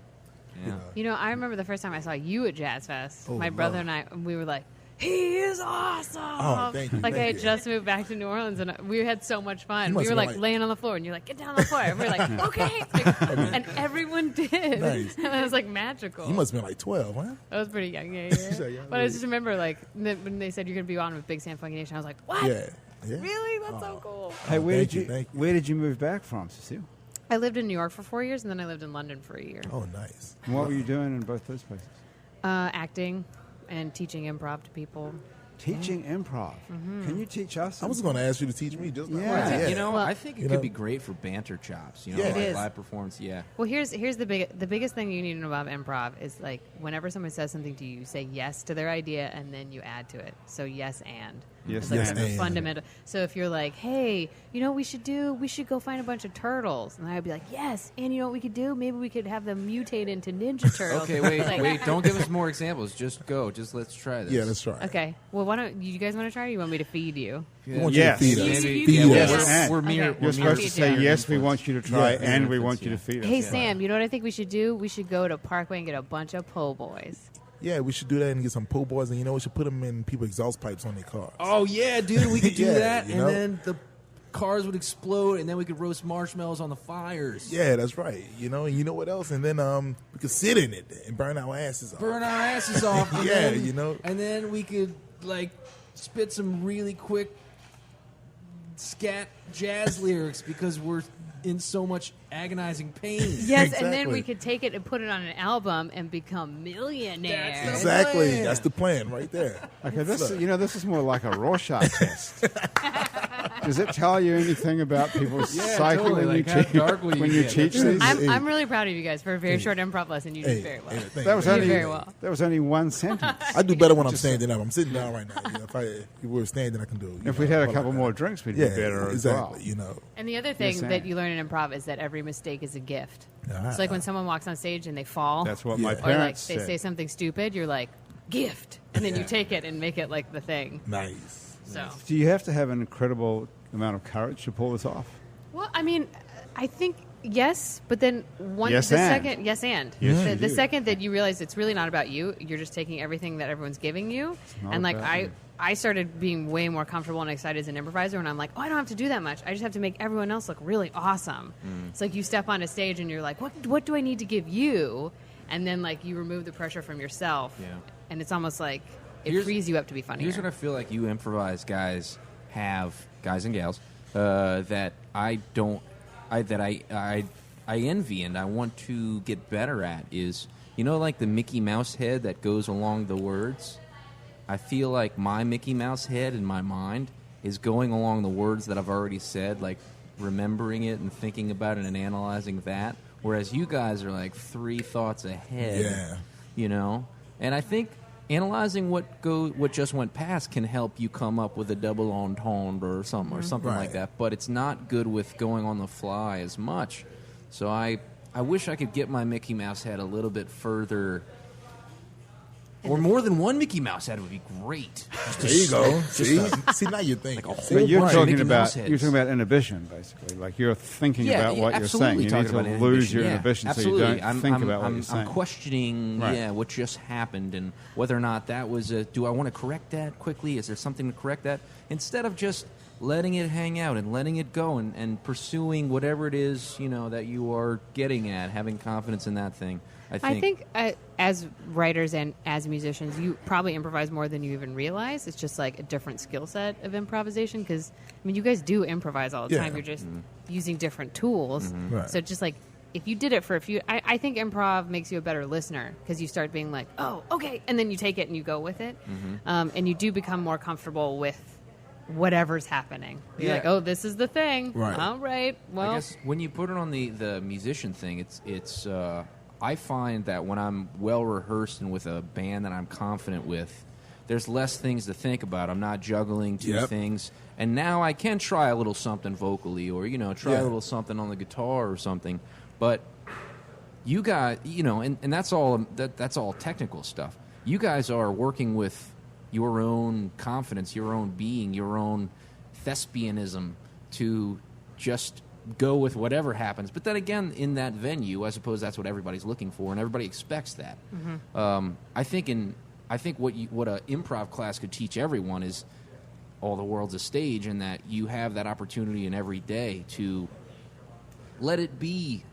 Yeah. You know, I remember the first time I saw you at Jazz Fest. Oh, My brother Lord. and I, we were like, he is awesome. Oh, thank you, Like thank I had you. just moved back to New Orleans and we had so much You fun. must We were have like been laying on the floor and you're like, get down on the floor. And we were like, okay. And everyone did. Nice. And it was like magical. you must have been like 12, huh? I was pretty young, yeah. So, yeah, But I just remember like when they said you're going to be on with Big Sam Funky Nation, I was like, what? Yeah. Really? That's so cool. Hey, Oh, thank you, thank you. where did you move back from, Cecile? I lived in New York for 4 years and then I lived in London for a year. Oh, nice. And what were you doing in both those places? Acting and teaching improv to people. Teaching improv. Can you teach us? I was going to ask you to teach me just now. Yeah. Right, You know, Well- I think it You could know- be great for banter chops. You know, Yeah. like It is. live performance. Yeah. Well, here's the biggest thing you need to know about improv is like whenever someone says something to you, you say yes to their idea and then you add to it. So yes and. Yes, It's like and. the and. fundamental. So if you're like, hey, you know what we should do? We should go find a bunch of turtles, and I'd be like, yes. And you know what we could do? Maybe we could have them mutate into Ninja Turtles. Okay, wait, Like- wait. Don't give us more examples. Just go. Just let's try this. Yeah, that's right. Okay. Well, why don't you guys want to try? Or you want me to feed you? We want you Yes. to feed us. Maybe, Feed yeah, us. Yes. we're, we're Okay. mere. You're We're You're supposed to say, Influence. yes, we want you to try, Yeah. and we Influence, want you to yeah. feed us. Hey, Sam, you know what I think we should do? We should go to Parkway and get a bunch of po' boys. Yeah, we should do that and get some po' boys, and you know, we should put them in people's exhaust pipes on their cars. Oh yeah, dude, we could do Yeah, that, you and know? then the cars would explode, and then we could roast marshmallows on the fires. Yeah, that's right. You know, and you know what else? And then we could sit in it and burn our asses off. Burn our asses off. And Yeah, then, you know. and then we could like spit some really quick scat jazz lyrics because we're in so much agonizing pain. Yes, and then Exactly. we could take it and put it on an album and become millionaires. That's Exactly. plan. That's the plan right there. Okay, this is more like a Rorschach test. Does it tell you anything about people's Yeah, psyche totally, when, like, you how teach, dark will you when you get? teach Hey. these? I'm really proud of you guys for a very short improv lesson. You did very well. thank That was you. You did only very well. that was only one sentence. I do better when I'm standing up. I'm sitting down right now. You know, if we were standing, I can do it. If we'd had a couple more drinks, we'd yeah, be better exactly. as well. You know, And the other thing Sam. that you learn in improv is that every mistake is a gift. Ah. It's like when someone walks on stage and they fall, That's what Yeah. my Or, or like parents they said. say something stupid, you're like, gift. And then you take it and make it like the thing. nice. So, Do you have to have an incredible amount of courage to pull this off? well, I mean, I think yes, but then Yes, the and. second, yes, and Yes, the, you the do. second that you realize it's really not about you, you're just taking everything that everyone's giving you, not and like about you. I started being way more comfortable and excited as an improviser, and I'm like, oh, I don't have to do that much. I just have to make everyone else look really awesome. It's like you step on a stage and you're like, what do I need to give you? And then like you remove the pressure from yourself, Yeah. and it's almost like it Here's- frees you up to be funnier. Here's what I feel like you improvise guys have, guys and gals, that I envy and I want to get better at is, you know, like the Mickey Mouse head that goes along the words. I feel like my Mickey Mouse head in my mind is going along the words that I've already said, like remembering it and thinking about it and analyzing that. Whereas you guys are like 3 thoughts ahead. Yeah. You know? And I think analyzing what just went past can help you come up with a double entendre or something like Right. that. But it's not good with going on the fly as much. So I wish I could get my Mickey Mouse head a little bit further. Or more than one Mickey Mouse head would be great. There you go. See, now you're thinking. Like a See? But you're bunch of talking Mickey Mouse about heads. inhibition, basically. Like you're thinking Yeah, about what you're saying. absolutely You talking need to about lose your yeah, inhibition absolutely. so you don't think about what I'm you're saying. questioning, Right. what just happened and whether or not that was do I want to correct that quickly? Is there something to correct that? Instead of just letting it hang out and letting it go and pursuing whatever it is, you know, that you are getting at, having confidence in that thing. I think as writers and as musicians, you probably improvise more than you even realize. It's just like a different skill set of improvisation because, I mean, you guys do improvise all the Yeah. time. You're just using different tools. Right. So just like if you did it for a few, I think improv makes you a better listener because you start being like, oh, okay. And then you take it and you go with it. And you do become more comfortable with whatever's happening. You're Yeah. like, oh, this is the thing. Right. All right. Well, I guess when you put it on the musician thing, it's I find that when I'm well rehearsed and with a band that I'm confident with, there's less things to think about. I'm not juggling two Yep. things, and now I can try a little something vocally, or try Yeah. a little something on the guitar or something. But you guys, and that's all that's all technical stuff. You guys are working with your own confidence, your own being, your own thespianism to just go with whatever happens. But then again, in that venue, I suppose that's what everybody's looking for, and everybody expects that. I think what a improv class could teach everyone is all the world's a stage, and that you have that opportunity in every day to let it be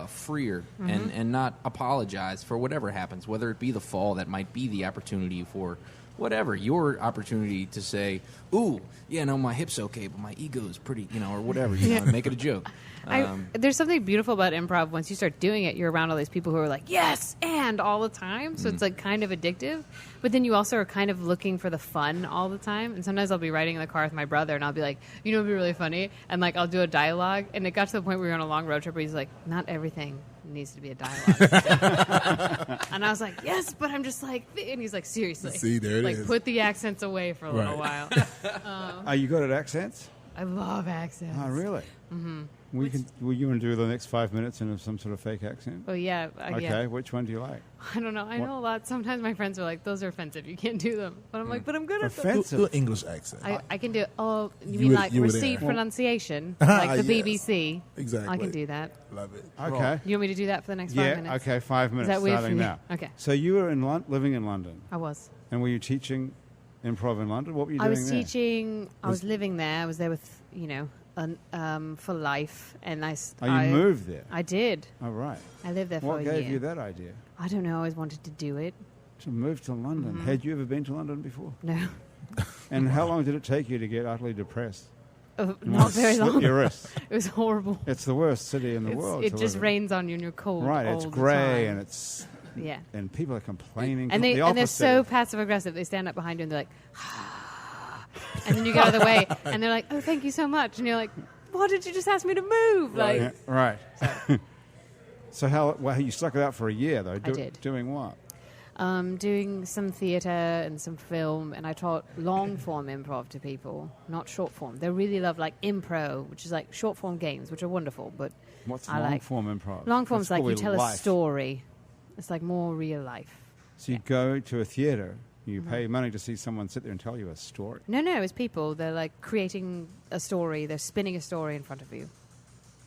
freer and not apologize for whatever happens, whether it be the fall that might be the opportunity for whatever, your opportunity to say, ooh, yeah, no, my hip's okay, but my ego's pretty, or whatever, make it a joke. there's something beautiful about improv. Once you start doing it, you're around all these people who are like, yes, and all the time. So it's like kind of addictive. But then you also are kind of looking for the fun all the time. And sometimes I'll be riding in the car with my brother and I'll be like, it'd be really funny. And like, I'll do a dialogue. And it got to the point where we were on a long road trip where he's like, not everything needs to be a dialogue. And I was like, yes, but I'm just like, and he's like, seriously. See, there it like, is. put the accents away for a little while. Are you good at accents? I love accents. Oh, really? Mm-hmm. Will you want to do the next 5 minutes in some sort of fake accent? Oh, yeah. Okay, Yeah. which one do you like? I don't know. I know a lot. Sometimes my friends are like, those are offensive. You can't do them. But I'm like, but I'm good at them. Offensive? Do an English accent. I can do, you You mean were- like you were received there. pronunciation, like the Yes. BBC. Exactly. I can do that. Love it. Okay. You want me to do that for the next 5 Yeah, minutes? okay, 5 minutes that weird for starting you? now. Okay. So you were living in London, I was. and were you teaching improv in London? What were you I doing was there? teaching, I was living there. I was there with, for life. And You moved there? I did. Oh, right. I lived there for What a gave year. you that idea I don't know. I always wanted to do it. to move to London? Mm-hmm. Had you ever been to London before? No. And how long did it take you to get utterly depressed? You Not wanna very slit long. your wrists. It was horrible. It's the worst city in the world. It to just live in. rains on you and you're cold. Right, all it's the grey time. and Yeah. and people are complaining. And the they're opposite so of- passive aggressive. They stand up behind you and they're like, and then you get out of the way and they're like, oh, thank you so much. And you're like, why did you just ask me to move? Like, Yeah, right. So you stuck it out for a year though? I did. Doing what? doing some theatre and some film, and I taught long form improv to people, not short form. They really love like impro, which is like short form games, which are wonderful. But What's I long like form improv? long form's That's like you probably tell a life. story. It's like more real life. So you go to a theatre, you pay money to see someone sit there and tell you a story. No, it's people. They're like creating a story. They're spinning a story in front of you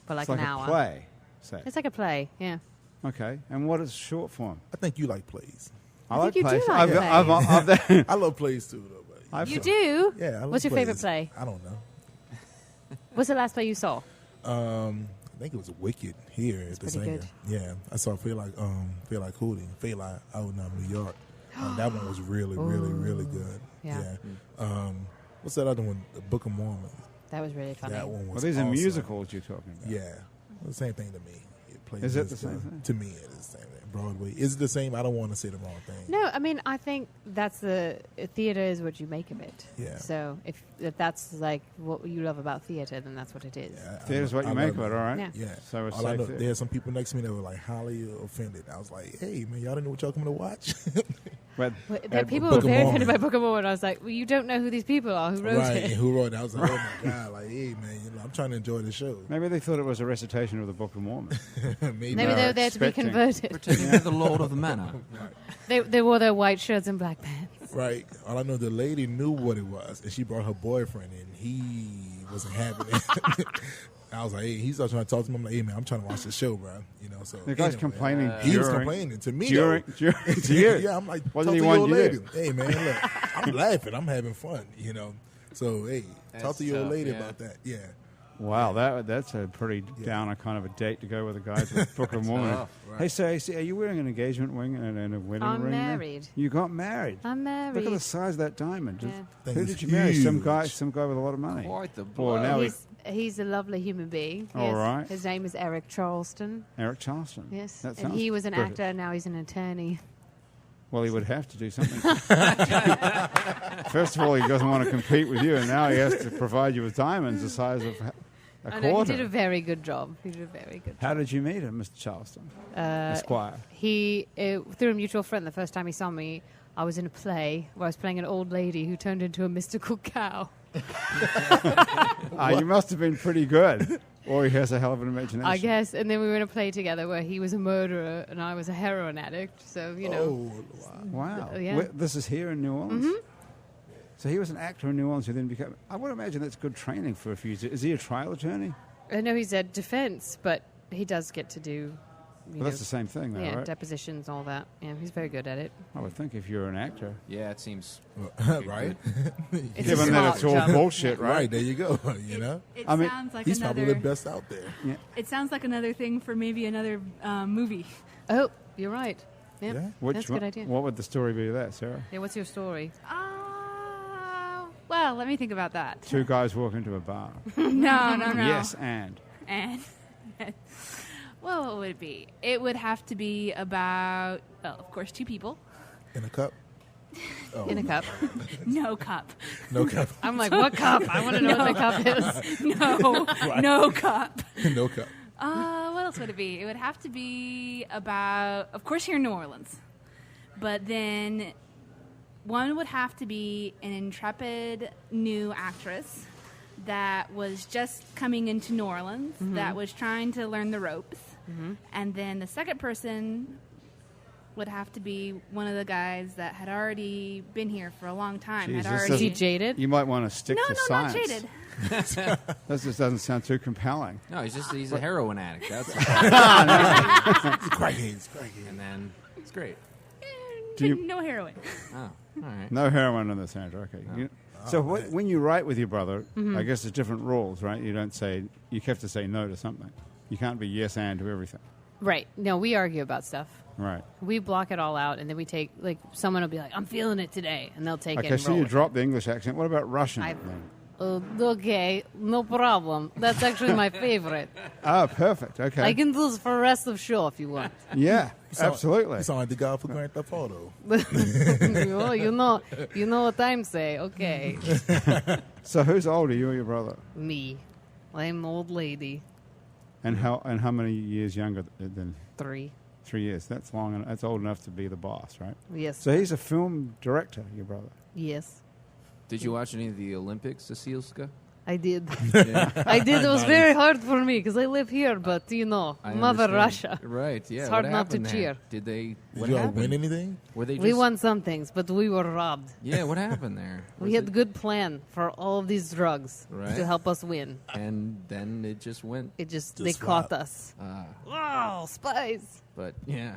for like, It's like an hour. a play, say. It's like a play, yeah. Okay, and what is short form? I think you like plays. I think you do plays. like I've I love plays too, though. But I've- You do? yeah. I love What's your plays. favorite play? I don't know. What's the last play you saw? I think it was Wicked here at the pretty singer. good. Yeah, I saw Feel Like Hootie, Feel Like out in New York. That one was really, really, really good. Yeah. What's that other one? The Book of Mormon. That was really funny. That one was. Well, these are awesome. musicals you're talking about. Yeah, the same thing to me. It plays Is it the as, same thing? To me, it is the same thing. Broadway is it the same? I don't want to say the wrong thing. No, I mean, I think that's theater is what you make of it. Yeah. So if that's like what you love about theater, then that's what it is. Yeah, Theatre's what you make of it, all right? Yeah. Yeah. So it's all I safe know, there. there are some people next to me that were like highly offended. I was like, "Hey, man, y'all didn't know what y'all coming to watch." But Well, there are people who Book were of very Mormon. offended by Book of Mormon. I was like, well, you don't know who these people are who wrote right? it. And who wrote it? I was like, "Oh my god!" Like, hey, man, I'm trying to enjoy the show. maybe they thought it was a recitation of the Book of Mormon. Maybe. Maybe they were there to be expecting- converted. Pretending to be the Lord of the Manor. They wore their white shirts and black pants. Right. All I know, the lady knew what it was, and she brought her boyfriend in. He wasn't having it. I was like, hey, he started trying to talk to me. I'm like, hey, man, I'm trying to watch the show, bro. So The guy's anyway, complaining. He was during- complaining to me. during though. to you. Yeah, I'm like, What talk did to he your want old you to lady. do? Hey, man, look, I'm laughing. I'm having fun, So, hey, talk That's to your old tough, lady yeah. about that. Yeah. Wow, that's a pretty downer kind of a date to go with a guy to the Book of Mormon. tough, Hey, so are you wearing an engagement ring and a wedding I'm ring? there? married. You got married. I'm married. Look at the size of that diamond. Yeah. Thing Who is did you marry? Some huge. guy with a lot of money. Quite the Well, blow. now He's a lovely human being. All Yes. right. His name is Eric Charleston. Eric Charleston. Yes. That And sounds he was an British. actor, now he's an attorney. Well, he would have to do something. First of all, he doesn't want to compete with you, and now he has to provide you with diamonds the size of a I know, quarter. he did a very good job. He did a very good job. How did you meet him, Mr. Charleston? Esquire. Through a mutual friend, the first time he saw me, I was in a play where I was playing an old lady who turned into a mystical cow. You must have been pretty good. Or he has a hell of an imagination. I guess. And then we were in a play together where he was a murderer and I was a heroin addict. So, you know. Oh, Wow. Yeah. This is here in New Orleans? Mm-hmm. So he was an actor in New Orleans who then became... I would imagine that's good training for a few years. Is he a trial attorney? I know he's at defense, but he does get to do... Well, that's the same thing, though, right? Depositions, all that. Yeah, he's very good at it. I would think if you're an actor... Yeah, it seems right? It's Given a that it's all smart job. bullshit, right? Right, there you go. You know? It I mean, sounds like He's another. probably the best out there. Yeah. It sounds like another thing for maybe another movie. Oh, you're right. Yep. Yeah. That's a good idea. What would the story be of that, Sarah? Yeah, what's your story? Well, let me think about that. Two guys walk into a bar. No. Yes, and... And well, what would it be? It would have to be about, well, of course, two people. In a cup? Oh, In a cup. No cup. No cup. I'm like, what cup? I want to know what the cup is. No, no cup. No cup. What else would it be? It would have to be about, of course, here in New Orleans. But then one would have to be an intrepid new actress that was just coming into New Orleans, that was trying to learn the ropes. And then the second person would have to be one of the guys that had already been here for a long time. Jeez, had this already Is he jaded? You might want to stick no, to not science. jaded. This just doesn't sound too compelling. no. He's a heroin addict. That's He's a crackhead. He's a crackhead. and then it's great. Do you- No heroin. Oh, all right. No heroin in this, Andrew. Okay. So man. when you write with your brother, I guess there's different rules, right? You don't say... You have to say no to something. You can't be yes and to everything. Right. No, we argue about stuff. Right. We block it all out, and then we take, like, someone will be like, I'm feeling it today, and they'll take it Okay, and so roll you with drop the English accent. What about Russian? I- then? Okay, no problem. That's actually my favorite. Oh, perfect. Okay. I can do this for the rest of the show if you want. Yeah, absolutely. You sound like the guy for Grand Theft Auto. Oh, you know what I'm saying. Okay. So who's older, you or your brother? Me. I'm an old lady. And how many years younger than 3. 3 years? That's long. That's old enough to be the boss, right? Yes. So he's a film director, your brother. Yes. Did you watch any of the Olympics, Cecile? I did. Yeah. I did. It was very hard for me because I live here, but, you know, I Mother understand. Russia. Right, yeah. It's hard what not to happened there? cheer. Did they... Did What you all happened? win anything? Were they just... We won some things, but we were robbed. Yeah, what happened there? We Was had it- good plan for all of these drugs Right. to help us win. And then it just went... It just Just they caught swap. us. Ah, Oh, spies! but, yeah.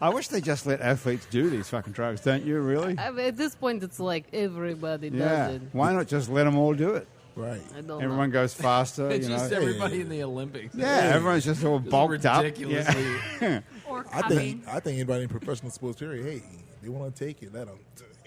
I wish they just let athletes do these fucking drugs, don't you, really? I mean, at this point, it's like everybody Yeah. does it. Why not just let them all do it? Right. I don't Everyone goes faster, It's you know. just everybody in the Olympics. Yeah, everyone's just all Just bulked up. ridiculously. Yeah. Or I cupping. think anybody in professional sports period, hey, they want to take it. Let them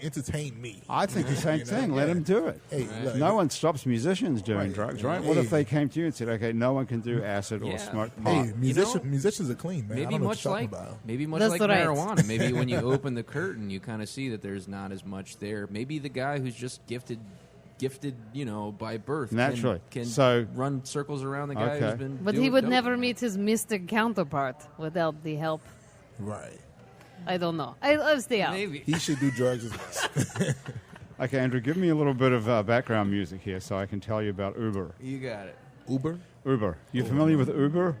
entertain me. I think the same You know, thing. Let yeah. them do it. Hey, look, No one stops musicians doing Right. drugs, right? Yeah. What if Hey. they came to you and said, okay, no one can do acid or Yeah. smoke pot? Hey, You know, musicians are clean, man. I Maybe don't know much what you're like talking about. maybe much That's like right. marijuana. Maybe when you open the curtain, you kind of see that there's not as much there. Maybe the guy who's just gifted, you know, by birth, Naturally. can So- run circles around the guy Okay. who's been. But doing he would dope. never meet his mystic counterpart without the help. Right. I don't know. I'll stay out. Maybe. He should do drugs as well. Okay, Andrew, give me a little bit of background music here so I can tell you about Uber. You got it. Uber? Uber. You familiar with Uber?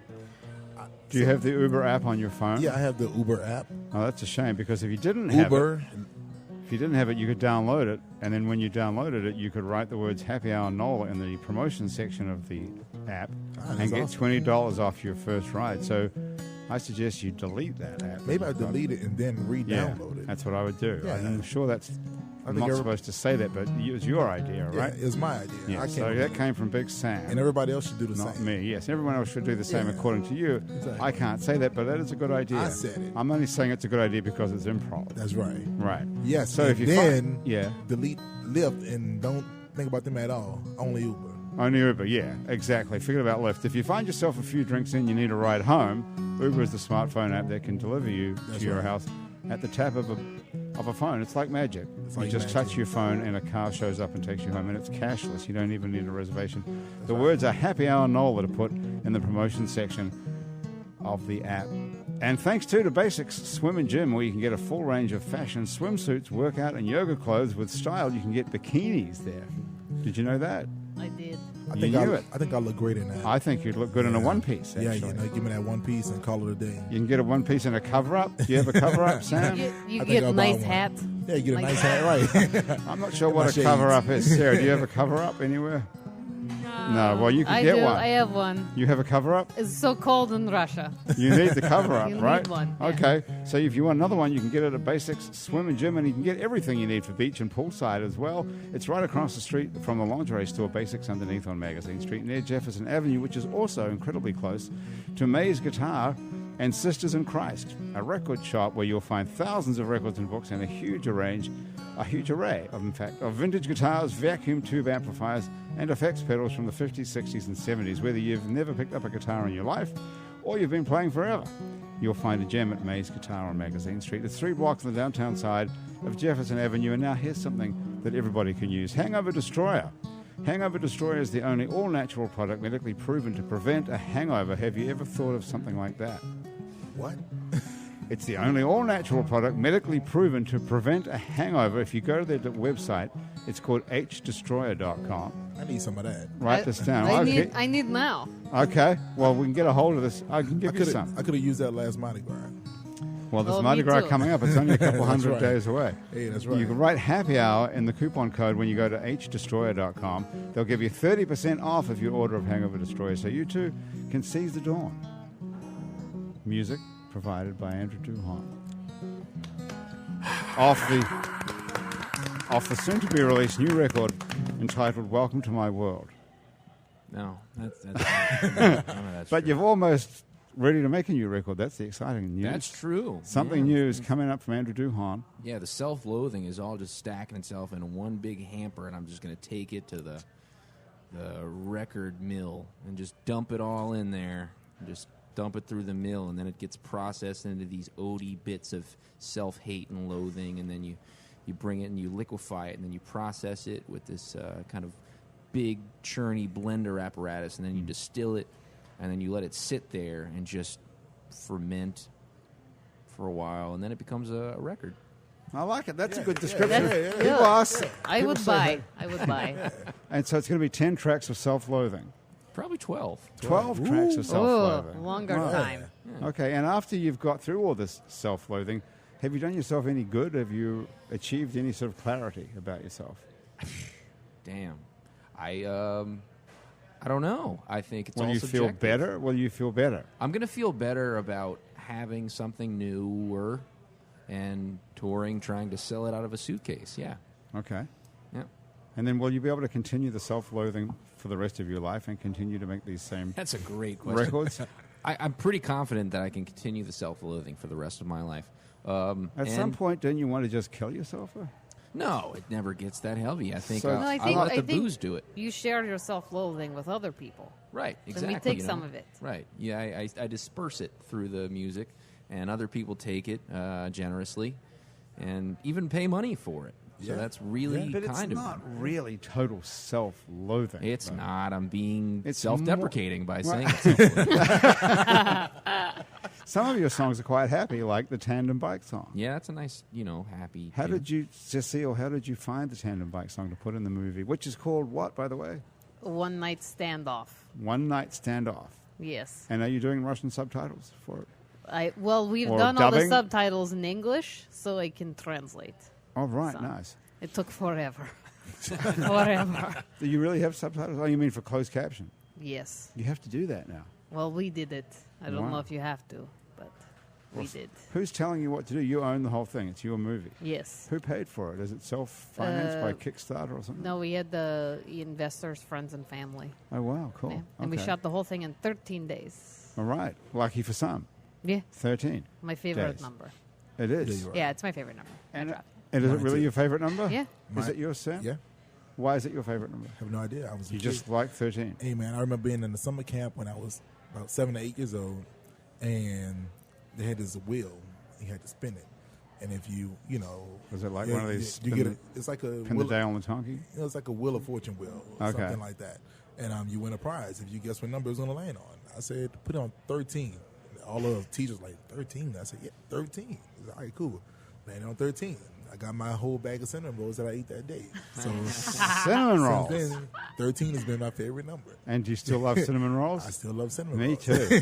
Do you have the Uber app on your phone? Yeah, I have the Uber app. Oh, that's a shame because if you didn't have Uber. if you didn't have it, you could download it, and then when you downloaded it, you could write the words "Happy Hour NOLA" in the promotion section of the app and that's get awesome. $20 off your first ride. So I suggest you delete that app. Maybe I delete it and then Yeah, re-download it. that's what I would do. Yeah. I'm sure that's I'm think not every- supposed to say that, but it was your idea, Yeah, right? it was my idea. Yeah, I can't so that came from Big Sam. and everybody else should do the Not same. me, yes. Everyone else should do the same Yeah. according to you. Exactly. I can't say that, but that is a good idea. I said it. I'm only saying it's a good idea because it's improv. That's right. Right. Yes. So and if you then yeah. delete Lyft and don't think about them at all. Only Uber. Only Uber, yeah, exactly. Forget about Lyft. If you find yourself a few drinks in, you need a ride home, Uber is the smartphone app that can deliver you to your house at the tap of a phone. It's like magic. You just touch your phone and a car shows up and takes you home, and it's cashless. You don't even need a reservation. The words are Happy Hour Noel that are put in the promotion section of the app. And thanks to Basics Swim and Gym, where you can get a full range of fashion swimsuits, workout and yoga clothes with style. You can get bikinis there. Did you know that? I did. I You knew it. I think I look great in that. I think you'd look good in a one-piece, actually. Yeah, give me that one piece and call it a day. You can get a one-piece and a cover-up. Do you have a cover-up, Sam? You I think get I'll a buy nice one. hat. Yeah, you get a Like nice that. hat, right? I'm not sure My what a shades. cover-up is. Sarah, do you have a cover-up anywhere? No. Well, you can I get do. one. I have one. You have a cover-up? It's so cold in Russia. You need the cover-up, You right? need one, yeah. Okay. So if you want another one, you can get it at Basics Swim and Gym, and you can get everything you need for beach and poolside as well. It's right across the street from the lingerie store, Basics, underneath on Magazine Street, near Jefferson Avenue, which is also incredibly close to May's Guitar and Sisters in Christ, a record shop where you'll find thousands of records and books and a huge array of vintage guitars, vacuum tube amplifiers, and effects pedals from the 50s, 60s, and 70s. Whether you've never picked up a guitar in your life or you've been playing forever, you'll find a gem at May's Guitar on Magazine Street. It's 3 blocks on the downtown side of Jefferson Avenue. And now here's something that everybody can use. Hangover Destroyer. Hangover Destroyer is the only all-natural product medically proven to prevent a hangover. Have you ever thought of something like that? What? It's the only all-natural product medically proven to prevent a hangover. If you go to their website, it's called hdestroyer.com. I need some of that. Write this down. I need now. Okay. Well, we can get a hold of this. I can give you some. I could have used that last Mardi Gras. Well, there's Oh, Mardi me Gras too. coming up. It's only a couple That's hundred right. days away. Hey, that's right. You can write Happy Hour in the coupon code when you go to hdestroyer.com. They'll give you 30% off if you order of Hangover Destroyer, so you too can seize the dawn. Music provided by Andrew Duhon. Off the soon-to-be-released new record entitled Welcome to My World. No, that's none of that's But true. you've almost ready to make a new record. That's the exciting news. That's true. Something Yeah. new is coming up from Andrew Duhon. Yeah, the self-loathing is all just stacking itself in one big hamper, and I'm just going to take it to the record mill and just dump it all in there. And just dump it through the mill, and then it gets processed into these OD bits of self-hate and loathing, and then you bring it and you liquefy it, and then you process it with this kind of big churny blender apparatus, and then you distill it, and then you let it sit there and just ferment for a while, and then it becomes a record. I like it. That's a good description. That's People ask. I would buy. I would buy. And so it's going to be 10 tracks of self-loathing. Probably 12. 12 tracks of Oh, self-loathing. longer Right. time. Okay, and after you've got through all this self-loathing, have you done yourself any good? Have you achieved any sort of clarity about yourself? Damn. I don't know. I think it's Will all you feel subjective. better? Will you feel better? I'm going to feel better about having something newer and touring, trying to sell it out of a suitcase. Yeah. Okay. Yeah. And then will you be able to continue the self-loathing for the rest of your life and continue to make these same That's a great question. records? I'm pretty confident that I can continue the self-loathing for the rest of my life. At some point, don't you want to just kill yourself? No, it never gets that heavy. I think So- I'll, No, I I'll think- let I the think- booze do it. You share your self-loathing with other people. Right, Then exactly. we take you know? some of it. Right. Yeah, I disperse it through the music, and other people take it generously and even pay money for it. So Yeah. that's really But it's kind of not really total self-loathing. It's though. not. I'm being It's self-deprecating by saying Right. it. Some of your songs are quite happy, like the tandem bike song. Yeah, that's a nice, happy. How tune. did you, Cecile, how did you find the tandem bike song to put in the movie, which is called what, by the way? One night standoff. One Night Standoff. Yes. And are you doing Russian subtitles for it? We've Or done all the dubbing? subtitles in English, so I can translate. Oh, right, So- nice. It took forever. Forever. Do you really have subtitles? Oh, you mean for closed caption? Yes. You have to do that now. Well, we did it. I don't Wow. know if you have to, but we did. Who's telling you what to do? You own the whole thing. It's your movie. Yes. Who paid for it? Is it self-financed by Kickstarter or something? No, we had the investors, friends, and family. Oh, wow, cool. Yeah. And we Okay. shot the whole thing in 13 days. All right. Lucky for some. Yeah. 13. My favorite Days. number. It is. you are. Yeah, it's my favorite number. And, I dropped and is it Mine really too. your favorite number? it. Yeah. Is it yours, Sam? Yeah. Why is it your favorite number? I have no idea. I was a You kid. just like 13. Hey, man, I remember being in the summer camp when I was about 7 or 8 years old, and they had this wheel. You had to spin it. And if you know... Was it like one of these You get it's like a... Pin the day on the donkey? It's like a Wheel of Fortune wheel or Okay. something like that. And you win a prize if you guess what number it was going to land on. I said, put it on 13. All the teachers like, 13? I said, yeah, 13. He said, all right, cool. Landed on 13. I got my whole bag of cinnamon rolls that I ate that day. So Cinnamon rolls. since then, 13 has been my favorite number. And do you still love cinnamon rolls? I still love cinnamon Me rolls. too.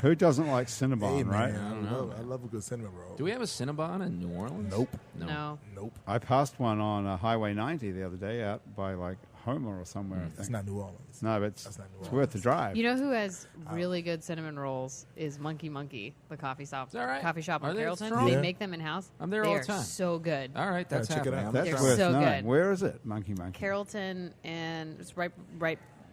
Who doesn't like Cinnabon, Hey, right? man, I love a good cinnamon roll. Do we have a Cinnabon in New Orleans? Nope. No. Nope. I passed one on Highway 90 the other day out by like Homer or somewhere. I think. That's not New Orleans. No, but That's not New it's Orleans. worth the drive. You know who has really good cinnamon rolls is Monkey, the coffee shop. Is that right? Coffee shop Are in they Carrollton. strong? They Yeah. make them in house. I'm there they all are the time. so good. All right, that's check it happening. out. I'm That's They're trying. worth so knowing. good. Where is it, Monkey? Carrollton, and it's right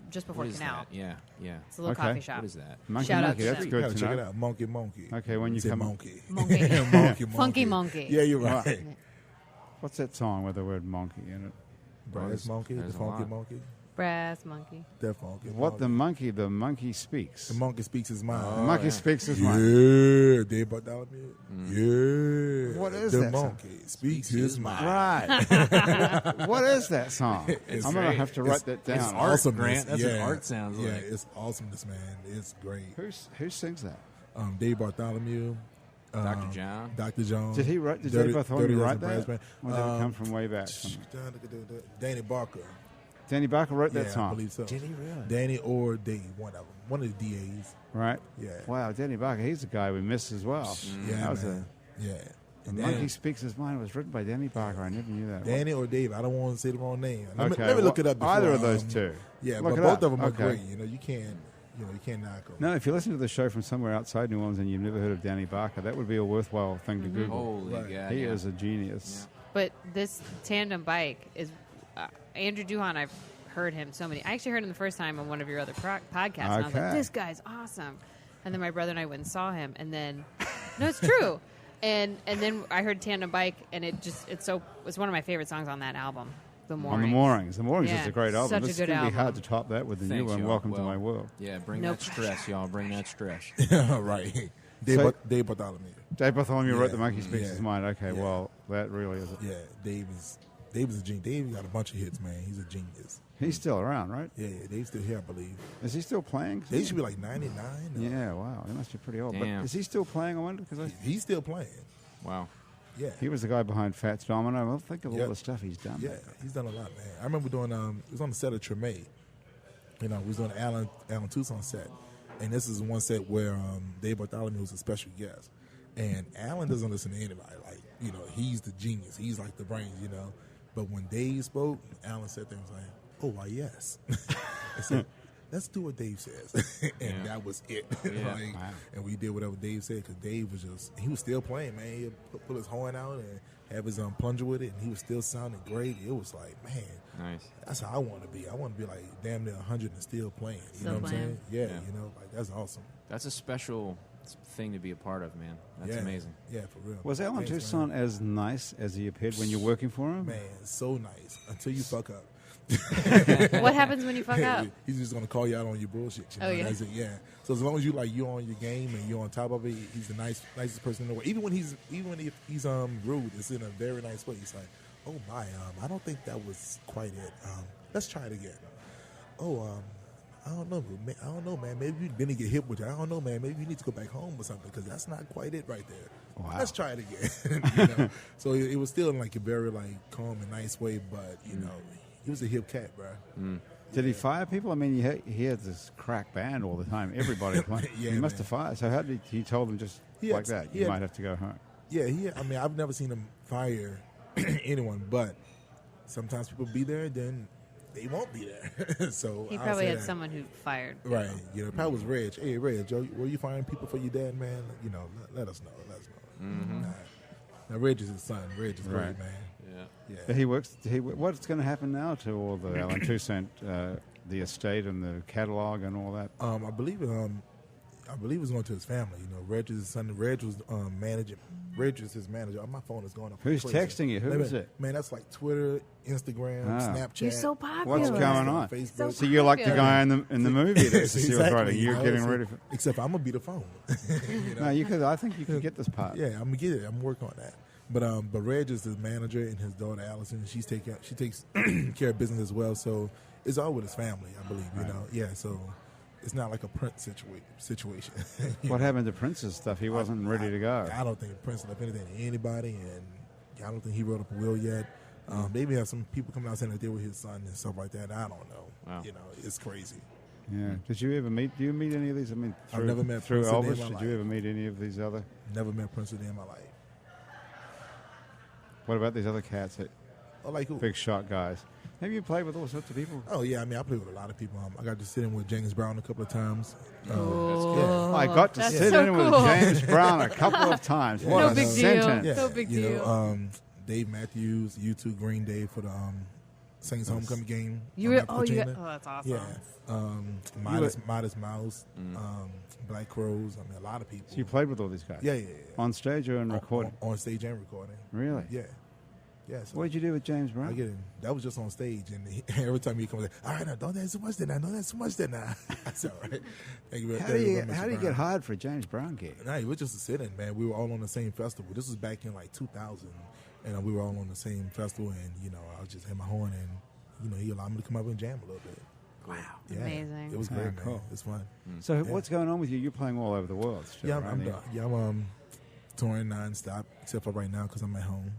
just before What is Canal. that? Yeah, yeah. It's a little Okay. coffee shop. What is that? Monkey, Shout out Monkey. to That's them. good Gotta to check it know. out. Monkey. Okay, when you Say come monkey. Monkey. monkey. Funky monkey. Yeah, you're right. What's that song with the word monkey in it? Brass monkey, the there's a funky lot. monkey, Brass monkey. that funky. What the monkey speaks. The monkey speaks his mind. The monkey speaks his mind. Yeah, Dave Bartholomew. Yeah. What is the that song? monkey speaks his mind. Right. What is that song? It's I'm going to great. have to write that down. It's art, Awesomeness. Grant. That's what art sounds Yeah, like. it's awesomeness, man. It's great. Who sings that? Dave Bartholomew. Dr. John. Dr. John. Did he write? Did Dirty- Dave Bartholomew Dirty write Dozen that? Brass Or Band. did it come from way back? Danny Barker. Danny Barker wrote Yeah, that song. I believe so. Did he really? Danny or Dave, one of them. One of the DAs. Right. Yeah. Wow, Danny Barker. He's the guy we missed as well. Yeah, That was man. Yeah. The And Monkey Speaks His Mind was written by Danny Barker. I never knew that. Danny or Dave. I don't want to say the wrong name. Let Okay, me look well, it up. Before, either of those two. Yeah, Look but it both up. of them are Okay. great. You can't knock them. No, if you listen to the show from somewhere outside New Orleans and you've never heard of Danny Barker, that would be a worthwhile thing to Google. Holy Right. God. He yeah. is a genius. But this tandem bike is Andrew Duhon. I've heard him so many. I actually heard him the first time on one of your other podcasts. And I was like, Okay. this guy's awesome. And then my brother and I went and saw him. And then, no, it's true. And then I heard Tandem Bike, and it's one of my favorite songs on that album, The Moorings. On the Moorings. The Moorings Yeah, is a great album. such a It's good going to be hard album. to top that with the Thanks, new one, y'all. Welcome to Well, My World. Yeah, bring No that stress, y'all. Bring that stress. right. So- Dave Bartholomew. Dave Bartholomew wrote Yeah, The Monkey Speaks yeah, His Mind. Okay, yeah. well, that really is it. Yeah, Dave is a genius. Dave got a bunch of hits, man. He's a genius. He's still around, right? Yeah, Dave's still here, I believe. Is he still playing? Dave should be like 99. Yeah, wow. He must be pretty old. Damn. But is he still playing, I wonder? Because He's still playing. Wow. Yeah. he was the guy behind Fats Domino. Well, think of all Yep. the stuff he's done. Yeah, he's done a lot, man. I remember doing, it was on the set of Treme. We was doing Alan Tucson set. And this is one set where Dave Bartholomew was a special guest. And Alan doesn't listen to anybody. Like, he's the genius. He's like the brains, But when Dave spoke, Alan sat there and was like, oh, why, yes. I said, let's do what Dave says. And Yeah. that was it. Yeah. Like, Wow. and we did whatever Dave said because Dave he was still playing, man. He'd pull his horn out and have his plunger with it, and he was still sounding great. It was like, man, Nice. that's how I want to be. I want to be like damn near 100 and still playing. You Still know what I'm saying? playing. Yeah, Yeah. like that's awesome. That's a special thing to be a part of, man. That's yeah. amazing. Yeah, for real. Was Alan Thanks, Tucson man. as nice as he appeared when you're working for him? Man, so nice until you fuck up. What happens when you fuck up? He's just gonna call you out on your bullshit. Oh, yeah. That's it, yeah. So as long as you're on your game and you're on top of it, he's the nicest person in the world. Even if he's rude, it's in a very nice way. He's like, oh my, I don't think that was quite it. Let's try it again. Oh, I don't know, man. Maybe you didn't get hit with it. I don't know, man. Maybe you need to go back home or something because that's not quite it right there. Wow. Let's try it again. So it was still in like a very like calm and nice way, but he was a hip cat, bro. Did he fire people? I mean, he had this crack band all the time. Everybody playing. Yeah, he must man. have fired. So how did he told them just He like had- that? he You had- might have to go home. Yeah, I mean, I've never seen him fire anyone, but sometimes people be there, then they won't be there. So He I'll probably say had that. someone who fired. Right. Probably was Reg. Hey, Reg, were you firing people for your dad, man? Let us know. Let us know. Now, Reg is his son. Reg is Right. great, man. Yeah. Yeah. He works. What's going to happen now to all the Alan Toussaint, the estate and the catalog and all that? I believe I believe it was going to his family. You know, Reg is his son. Reg was managing. Reg is his manager. Oh, my phone is going off. Who's crazy. texting you? Who is it? Man, that's like Twitter, Instagram, Snapchat. You're so popular. What's going on? Facebook. So you're like the guy in the movie that Cecile was writing. you You're know, getting so- ready for. Except I'm gonna be the phone. You know? No, you could. I think you could get this part. Yeah, I'm gonna get it. I'm working on that. But Reg is his manager, and his daughter Alison. She takes care of business as well. So it's all with his family, I believe. You know, yeah. So it's not like a Prince situation. What happened to Prince's stuff? He wasn't ready to go. I don't think Prince left anything to anybody, and I don't think he wrote up a will yet. Maybe have some people coming out saying that they were his son and stuff like that. I don't know. Wow. You know, it's crazy. Yeah. Did you ever meet? Do you meet any of these? I mean, I've never met through Prince a day in Elvis. my Did you life. ever meet any of these other? Never met Prince a day in my life. What about these other cats? That Oh, like who? big shot guys. Have you played with all sorts of people? Oh yeah, I mean I play with a lot of people. I got to sit in with James Brown a couple of times. Oh, I got to that's sit so in with cool. James Brown a couple of times. What No a big deal. sentence. Yeah, No big you deal. know, Dave Matthews, U2 Green Day for the Saints homecoming game. You on were, that oh, you got, Katrina. oh, that's awesome. Yeah, Modest Mouse, Black Crows. I mean, a lot of people. So you played with all these guys? Yeah. On stage or in recording? On stage and recording. Really? Yeah. Yeah. So What did you do with James Brown? I get it. That was just on stage, and every time he comes, like, all right, now don't dance so much then. Don't dance so much then. That's all right. Thank you. How do you get hired for a James Brown gig? Nah, it was just a sit-in, man. We were all on the same festival. This was back in like 2000, and we were all on the same festival. And I was just hit my horn, and he allowed me to come up and jam a little bit. Wow. Yeah, Amazing. It was great, man. cool. It's fun. So what's going on with you? You're playing all over the world still, Yeah, right? I'm touring nonstop, except for right now because I'm at home.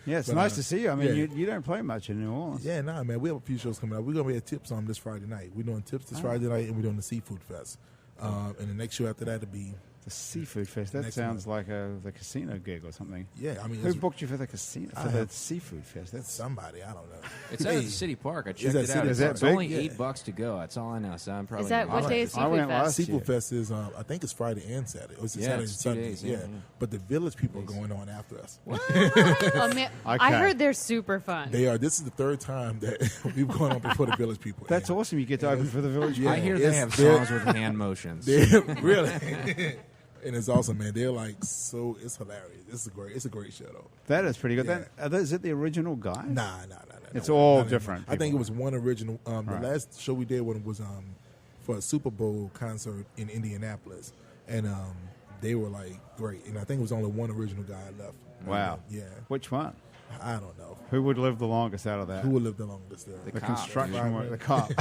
Yeah, it's But, nice to see you. I mean, yeah. you don't play much in New Orleans. Yeah, man. We have a few shows coming up. We're gonna be at Tips on this Friday night. We're doing Tips this Friday night, and we're doing the Seafood Fest. And the next show after that will be The Seafood Fest. That Next sounds like the casino gig or something. yeah. I mean, Who it's booked you for the casino I for the have- Seafood Fest? That's somebody. I don't know. It's out at the City Park. I checked that it out. City It's, Park? it's Is that only big? $8 to go. That's all I know. So I'm probably. Is that gonna what go. day is I went Seafood last Fest? year. Seafood Fest is I think it's Friday and Saturday. Or is it Yeah, Saturday it's and 2 Sunday? days, yeah. But the Village people are going on after us. Oh, man. I Okay. heard they're super fun. They are. This is the third time that we've gone on before the Village people. That's And awesome. You get to open for the Village. Yeah. I hear they It's- have they're- songs with hand motions. Really. And it's awesome, man. They're like it's hilarious. It's a great show though. That is pretty good. Yeah. Is it the original guy? Nah. It's all Not anymore. different I think people. it was one original. Right. The last show we did was for a Super Bowl concert in Indianapolis, and they were like great. And I think it was only one original guy left. Wow. Yeah. Which one? I don't know Who would live the longest out of that? who would live the longest there. the cop. construction Right. work, the cop.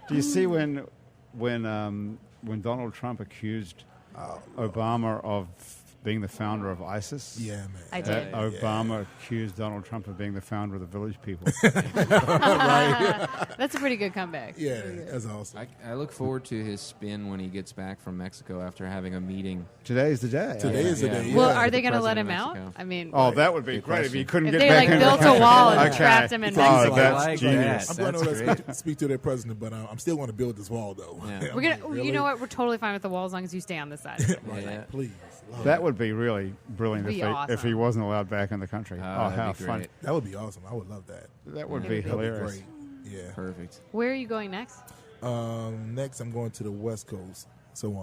Do you see when Donald Trump accused Obama of being the founder of ISIS? Yeah, man. I That did. Obama accused Donald Trump of being the founder of the Village People. That's a pretty good comeback. Yeah, that's awesome. I look forward to his spin when he gets back from Mexico after having a meeting. Today's the day. Today is the day. Well, yeah. are they the going to let president him of out? Mexico. I mean, Oh, that would be Good great if question. you couldn't if get they back like in built the a wall and Okay. trapped him in Oh, Mexico. that's I like genius. that. I'm going That's to great. speak to their president, but I'm still going to build this wall, though. Yeah. We're gonna. I'm like, really? You know what? We're totally fine with the wall as long as you stay on this side. Yeah. Please. Lord. That would be really brilliant Be if awesome. he wasn't allowed back in the country. Oh, that'd how be fun. great. That would be awesome. I would love that. That would Yeah. be That'd That would hilarious. be great. Yeah. Perfect. Where are you going next? Next, I'm going to the West Coast. So,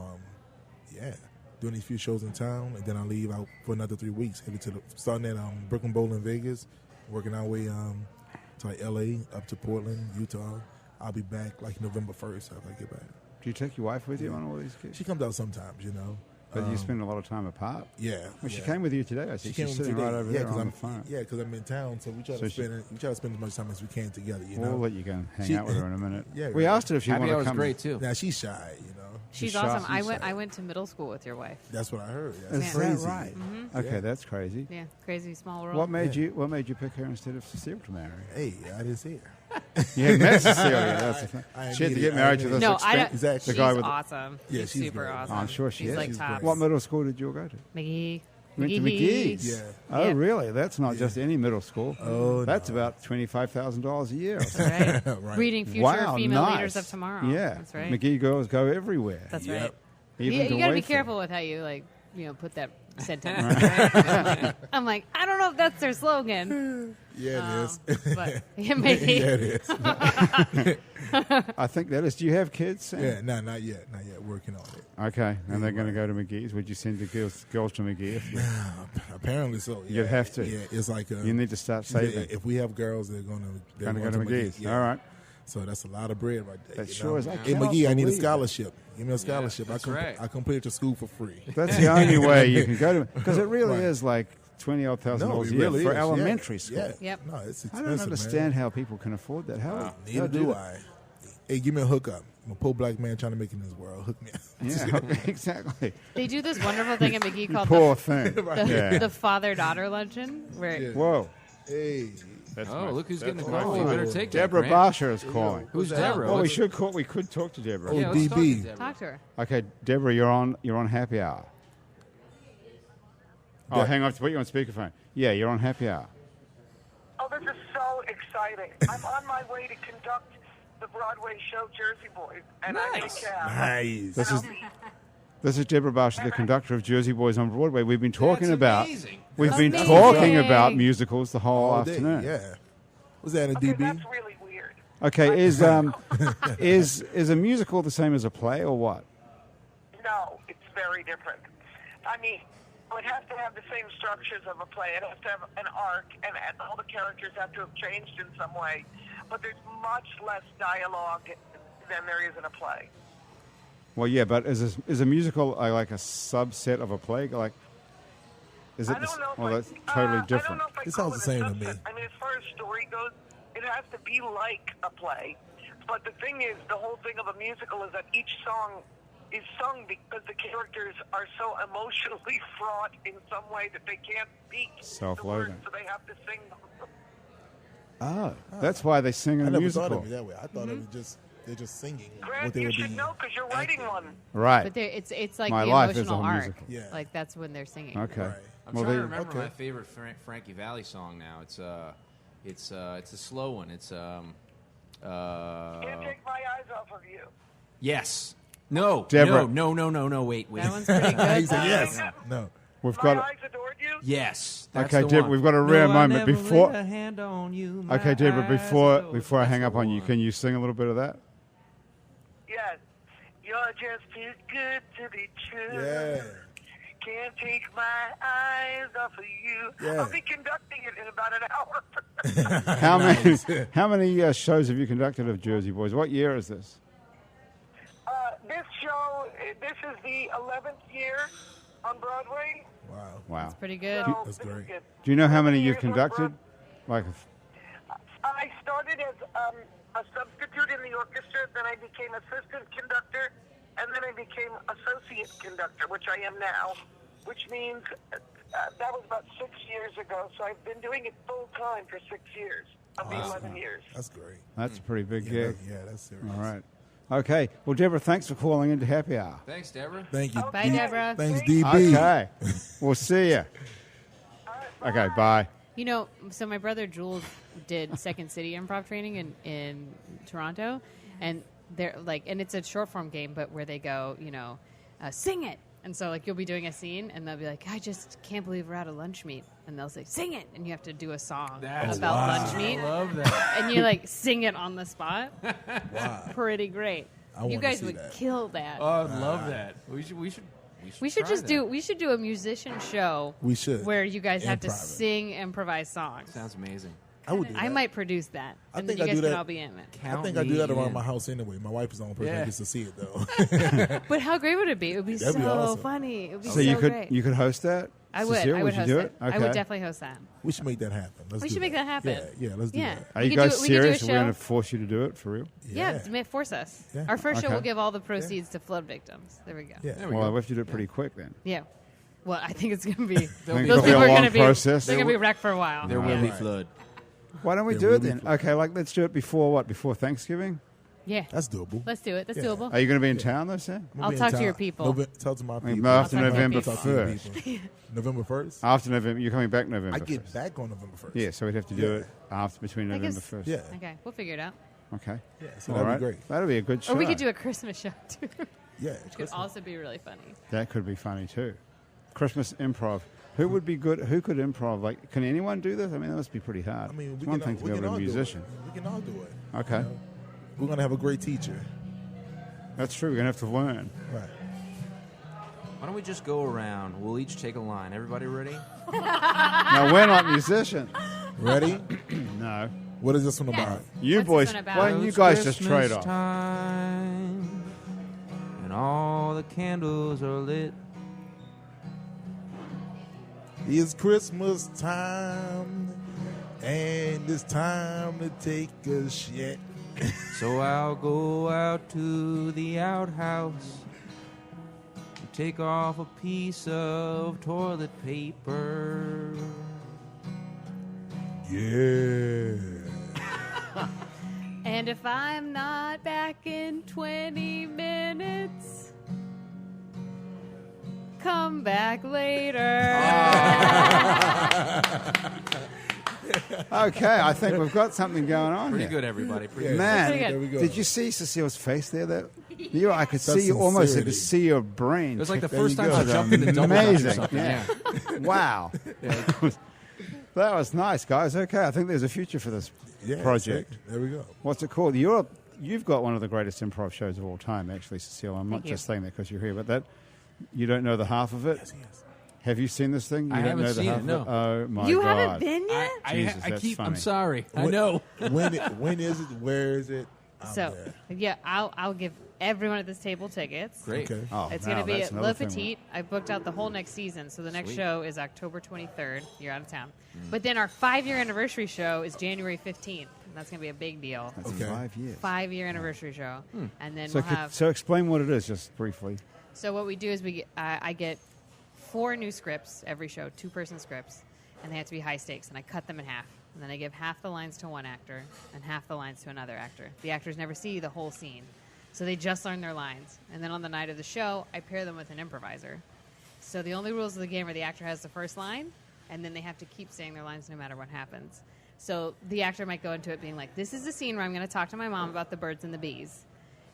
yeah, doing these few shows in town, and then I leave out for another 3 weeks. Headed to starting at Brooklyn Bowl in Vegas, working our way to like L.A. up to Portland, Utah. I'll be back like November 1st after I get back. Do you take your wife with you on all these gigs? She comes out sometimes, you know. But you spend a lot of time apart. Yeah. Well, she yeah. came with you today. I see She came she's with sitting me right today. over Yeah, there 'cause on I'm the phone. Yeah, because I'm in town, so we try So to spend as much time as we can together. You know. We'll let you go and hang She- out with her in a minute. Yeah, we right. asked her if she Happy wanted Hour to was come. great too. Now she's shy, you know. She's shy. awesome. I She's went. shy. I went to middle school with your wife. That's what I heard. Is That's that crazy. right? Okay, Yeah. that's crazy. Yeah, crazy small world. What made you pick her instead of Cecile to marry? Hey, I didn't see her. You had met Cecilia. That's the thing. I She had to immediately- get married to I this No, I don't. Exactly. the guy She's with. awesome. Yeah, she's she's super great. awesome. I'm sure she she's is. like She's top. great. What middle school did you all go to? McGee. You went to McGee's. Yeah. Oh, Yeah. really? That's not just any middle school. Oh, That's no. about $25,000 a year. Or something. Right. Right. Reading future Wow, female nice. leaders of tomorrow. Yeah, That's right. McGee girls go everywhere. That's Yep. right. Even You to got to be Wayfare. careful with how you put sentence. I'm like, I don't know if that's their slogan. Yeah, it is. But yeah, maybe. Yeah, it is. I think that is. Do you have kids, Sam? Yeah, no, not yet. Not yet. Working on it. Okay, and they're going to go to McGee's. Would you send the girls to McGee? Apparently so. Yeah. You'd have to. Yeah, it's like You need to start saving. If we have girls, they're going to Going to go to McGee's. Yeah. All right. So that's a lot of bread right there. That you sure know? is. I Hey, cannot McGee, I need a believe scholarship. Give me a scholarship. that's right. I completed to school for free. That's the only way you can go to because it really Right. is like $20,000 No, a it year really for is. elementary Yeah. school. Yeah. Yep. No, it's expensive. I don't understand how people can afford that. How? Neither how do that? I. Hey, give me a hookup. I'm a poor black man trying to make it in this world. Hook me up. Yeah, exactly. They do this wonderful thing at McGee called Poor thing. the father-daughter luncheon, where Yeah. Whoa. Hey. Oh, look who's getting a my call. You better take that, Deborah Grant. Barsha is calling. Who's Deborah? Well, we Let's- should call. We could talk to Deborah. Oh, yeah, let's talk to DB. Deborah. talk to her. Okay, Deborah, you're on happy hour. Oh, Yeah. hang on to put you on speakerphone. Yeah, you're on happy hour. Oh, this is so exciting. I'm on my way to conduct the Broadway show Jersey Boys, and I'm in a Nice. cab. Nice. This is Deborah Barsha, the conductor of Jersey Boys on Broadway. We've been talking That's about. amazing. We've been Amazing. talking about musicals the whole All day. afternoon. Yeah. Was that a Okay, DB? that's really weird. Okay, is a musical the same as a play or what? No, it's very different. I mean, it has to have the same structures of a play. It has to have an arc, and all the characters have to have changed in some way. But there's much less dialogue than there is in a play. Well, yeah, but is a musical like a subset of a play? Like, is it? I don't know if Well, I- that's totally I don't different. know if I It call sounds it the a same to subset. me. I mean, as far as story goes, it has to be like a play. But the thing is, the whole thing of a musical is that each song is sung because the characters are so emotionally fraught in some way that they can't speak the Self-loathing. words, so they have to sing them. Oh, that's why they sing in I a never musical, thought of it that way. I thought it was just they're just singing Grant, what they you were should doing. know because you're writing one. right? But it's like My the life is emotional a arc. musical. Yeah. Like that's when they're singing. Okay. Right. I'm Well, trying to they- remember okay. my favorite Frankie Valli song now. It's a slow one. It's Can't take my eyes off of you. yes. No. Deborah. No. Wait. That one's pretty good. He said yes. No. We've My got. eyes adored you? Yes. That's Okay, the Deborah, one. we've got a rare No, I moment never before- laid a hand on you. My Okay, Deborah. eyes Before adored I you. hang That's up the on you, one. can you sing a little bit of that? Yes. You're just too good to be true. Yeah. Can't take my eyes off of you. Yeah. I'll be conducting it in about an hour. How many shows have you conducted of Jersey Boys? What year is this? This show, this is the 11th year on Broadway. Wow. Wow. Pretty good. So That's this is great. good. Do you know how many 11 you've years on conducted? Like, I started as a substitute in the orchestra, then I became assistant conductor, and then I became associate conductor, which I am now, which means that was about 6 years ago. So I've been doing it full time for 6 years of the 11 years. That's great. that's a pretty big Yeah, gig. that's serious. All right. Okay. Well, Deborah, thanks for calling into Happy Hour. Thanks, Deborah. Thank you. Bye, Deborah. Thanks, DB. Okay. We'll see you. Okay. Bye. You know, so my brother Jules did Second City improv training in Toronto, and they're like, and it's a short form game, but where they go, sing it. And so, like, you'll be doing a scene, and they'll be like, I just can't believe we're at a lunch meet. And they'll say, sing it. And you have to do a song That's about lunch meet. I love that. And you, like, sing it on the spot. Wow. Pretty great. I You wanna guys see would that. kill that. Oh, I love that. We should we should try that. do a musician show We should. where you guys have to Improv it. sing improvised songs. Sounds amazing. I would do that. I might produce that. I And then think you I guys do can that. all be in it. I Count think I do that me around in. my house anyway. My wife is the only person Yeah. that gets to see it, though. But how great would it be? It would be That'd so be awesome. funny. It would be So so you great. could host that? I would. Cecile, I would you host do it. it? I would Okay. definitely host that. We should make that happen. Let's We do should make that happen. Yeah, let's do Yeah. that. Are We you could guys do- we could do a serious? We're going to show. force you to do it for real? Yeah, force us. Yeah. Our first show Okay. will give all the proceeds to flood victims. There we go. Yeah. There we Well, go. we have to do it pretty quick then. Yeah. Well, I think it's going to be. I think those it'll be people a are long going to be. process. They're going to be wrecked for a while. There will yeah. be Right. flood. Why don't we Yeah, do it really then? fun. Okay, let's do it before what? Before Thanksgiving? Yeah. That's doable. Let's do it. That's Yeah. doable. Are you going to be in town though, Sam? I'm gonna I'll be in talk to town. your people. Talk to my mean, people. after I'll talk to your November people. Talk to your 1st. people. November 1st? After November, you're coming back November I get 1st. back on November 1st. Yeah, so we'd have to do Yeah. it between I November guess- 1st. Yeah. Okay, we'll figure it out. Okay. Yeah, so All that'd right. be great. That'll be a good show. Or we could do a Christmas show too. Yeah. Which could also be really funny. That could be funny too. Christmas improv. Who would be good? Who could improv? Like, can anyone do this? I mean, that must be pretty hard. I mean, it's one thing to be able to be a musician. We can all do it. Okay. You know? We're going to have a great teacher. That's true. We're going to have to learn. Right. Why don't we just go around? We'll each take a line. Everybody ready? No, we're not musicians. Ready? No. What is this one about? You What's boys, this one about? why don't you guys just Christmas trade off? Time, and all the candles are lit. It's Christmas time, and it's time to take a shit. So I'll go out to the outhouse and take off a piece of toilet paper. Yeah. And if I'm not back in 20 minutes, come back later. Okay, I think we've got something going on Pretty here. good, everybody. Pretty good. Man, Pretty good. There we go. did you see Cecile's face there? That I could That's see you almost. I sincerity. could see your brain. It was like the There first you time go. I jumped in the double dutch or Amazing. something. Yeah. Yeah. Wow. That was nice, guys. Okay, I think there's a future for this Yeah, project. There we go. What's it called? You've got one of the greatest improv shows of all time, actually, Cecile. I'm not Thank you. just saying that because you're here, but that you don't know the half of it. Yes, yes. Have you seen this thing? You I don't haven't know the seen half it, of no. Oh my You god! haven't been yet? Jesus, that's I'm funny. sorry. I know. When is it? Where is it? I'm So, there. yeah, I'll give everyone at this table tickets. Great. Okay. Oh, It's now going to be that's at another Le thing. Petit. I booked out the whole next season, so the next Sweet. show is October 23rd. You're out of town. But then our 5-year anniversary show is January 15th. And that's going to be a big deal. That's Okay. 5 years. 5-year anniversary show. And then So, we'll have... so explain what it is, just briefly. So what we do is I get 4 new scripts every show, 2-person scripts, and they have to be high stakes, and I cut them in half. And then I give half the lines to one actor and half the lines to another actor. The actors never see the whole scene, so they just learn their lines. And then on the night of the show, I pair them with an improviser. So the only rules of the game are the actor has the first line, and then they have to keep saying their lines no matter what happens. So the actor might go into it being like, this is the scene where I'm going to talk to my mom about the birds and the bees.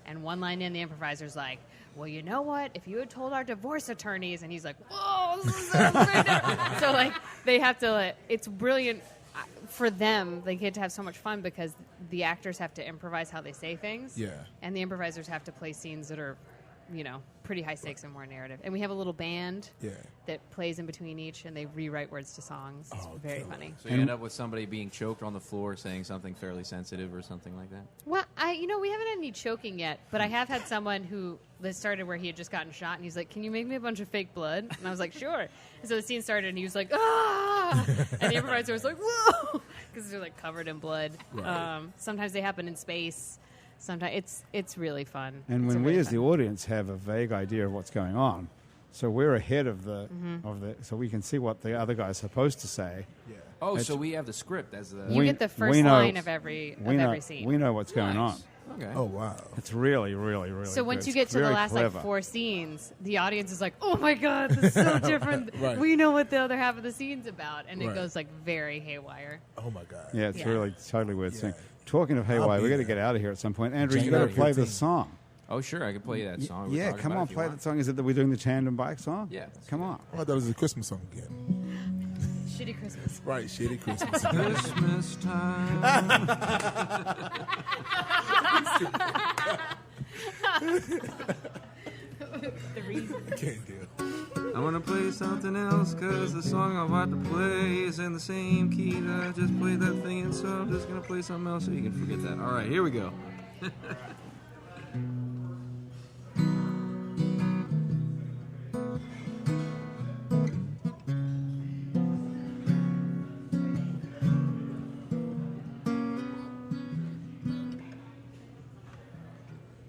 And one line in, the improviser's like, well, you know what? If you had told our divorce attorneys, and he's like, whoa, this is so great. So, like, they have to, it's brilliant for them. They get to have so much fun because the actors have to improvise how they say things. Yeah. And the improvisers have to play scenes that are, pretty high stakes and more narrative. And we have a little band Yeah. that plays in between each, and they rewrite words to songs. It's very killer. funny. So you end up with somebody being choked on the floor saying something fairly sensitive or something like that? Well, we haven't had any choking yet, but I have had someone who this started where he had just gotten shot, and he's like, "Can you make me a bunch of fake blood?" And I was like, "Sure." And so the scene started, and he was like, "Ah!" And the improviser was like, "Whoa!" Because they're like covered in blood. Right. Sometimes they happen in space. Sometimes it's really fun. And It's when a we, really as the fun- audience, have a vague idea of what's going on, so we're ahead of the so we can see what the other guy's supposed to say. Yeah. Oh, It's- so we have the script as the... you we- get the first we know- line of every scene. We know what's going on. Nice. Okay. Oh wow. It's really, really, really. So once good. you get It's to the very last clever. 4 scenes, the audience is like, "Oh my god, this is so different. Right. We know what the other half of the scene's about," and it Right. goes like very haywire. Oh my God. Yeah, it's Yeah. really totally worth Yeah. seeing. Talking of haywire, I'll we be got to there. get out of here at some point. Andrew, you January got to play the 15th. song. Oh, sure. I could play that song. we were Yeah, talking come about on, if you play want. that song. Is it that we're doing the tandem bike song? Yeah. Come on. Oh, I thought it was a Christmas song again. Shitty Christmas. Right, shitty Christmas. Christmas time. The reason. Can't do it. I'm gonna play something else because the song I'm about to play is in the same key that I just played that thing in, so I'm just gonna play something else so you can forget that. All right, here we go.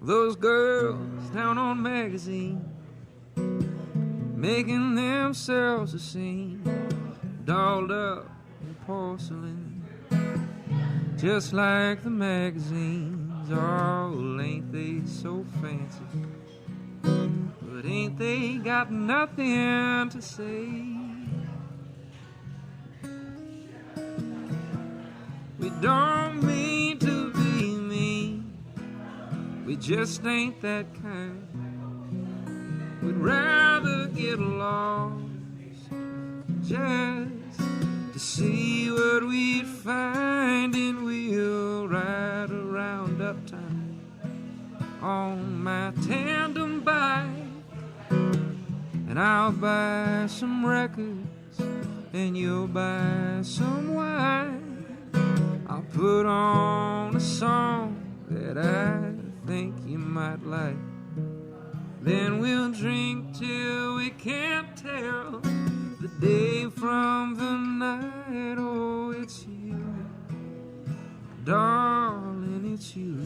Those girls down on magazine making themselves a scene, dolled up in porcelain, just like the magazines. Oh, ain't they so fancy? But ain't they got nothing to say? We don't mean to be mean, we just ain't that kind. We'd rather get along just to see what we'd find, and we'll ride around uptown on my tandem bike. And I'll buy some records, and you'll buy some wine. I'll put on a song that I think you might like. Then we'll drink till we can't tell the day from the night. Oh, it's you, darling, it's you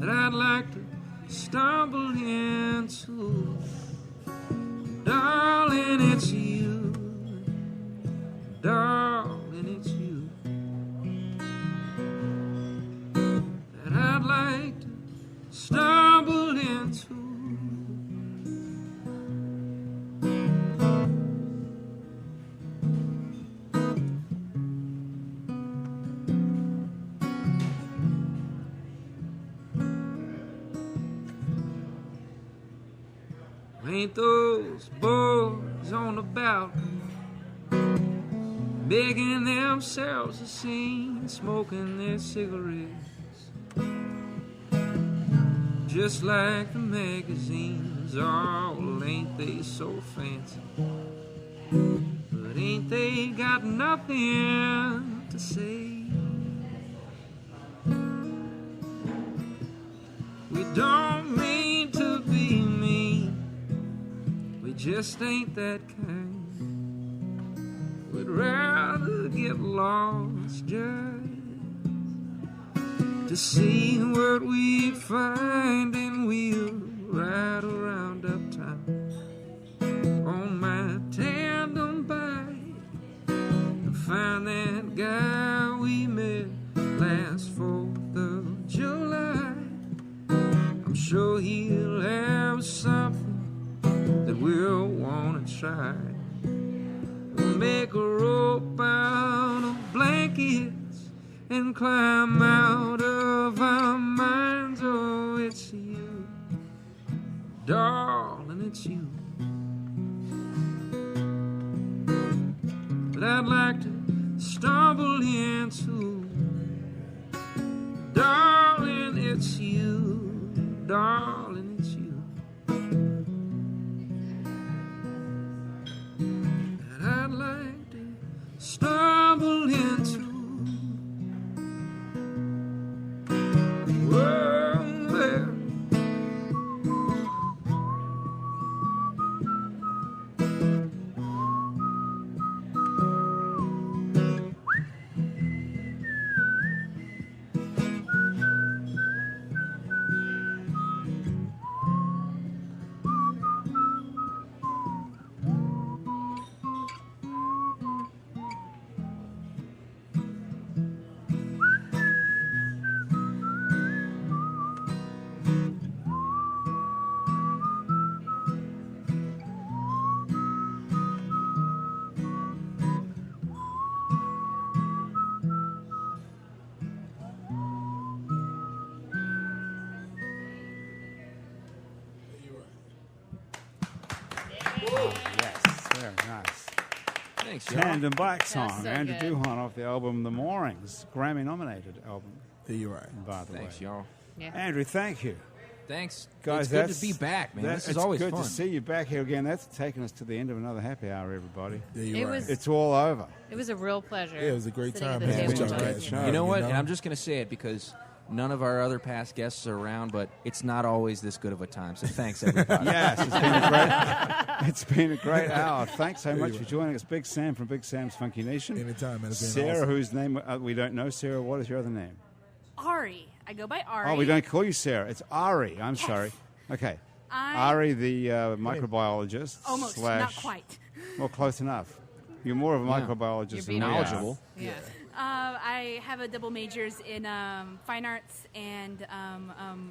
that I'd like to stumble into. Darling, it's you, darling, it's you that I'd like to stumble into. Ain't those boys on the balcony making themselves a scene, smoking their cigarettes just like the magazines? Oh, ain't they so fancy? But ain't they got nothing to say? We don't mean to be mean, we just ain't that kind. We'd rather get lost just to see what we find, and we'll ride around uptown on my tandem bike and find that guy we met last 4th of July. I'm sure he'll have something that we'll want to try. We'll make a rope out of blankets and climb out of our minds. Oh, it's you, darling, it's you that I'd like to stumble into. Darling, it's you, darling, it's you that I'd like to stumble into. Thanks, y'all. Tandem Bike song, so Andrew good. Duhon off the album The Moorings, Grammy-nominated album, Yeah, you're right. by the Thanks, way. y'all. Yeah. Andrew, thank you. Thanks. Guys, it's good that's to be back, man. This is it's always good fun. to see you back here again. That's taken us to the end of another happy hour, everybody. Yeah, you're It right. was- It's all over. It was a real pleasure. Yeah, it was a great sitting at time the hanging with table y'all with guys. you. You know what? And I'm just going to say it because none of our other past guests are around, but it's not always this good of a time. So thanks, everybody. Yes, it's been a great hour. Thanks so much for joining us. Big Sam from Big Sam's Funky Nation. Anytime, man. It's been Sarah, awesome. whose name we don't know. Sarah, what is your other name? Ari. I go by Ari. Oh, we don't call you Sarah. It's Ari. I'm sorry. Okay. Ari, the microbiologist. Almost, slash, not quite. Well, close enough. You're more of a microbiologist You're than being we are. knowledgeable. Yeah. I have a double majors in fine arts and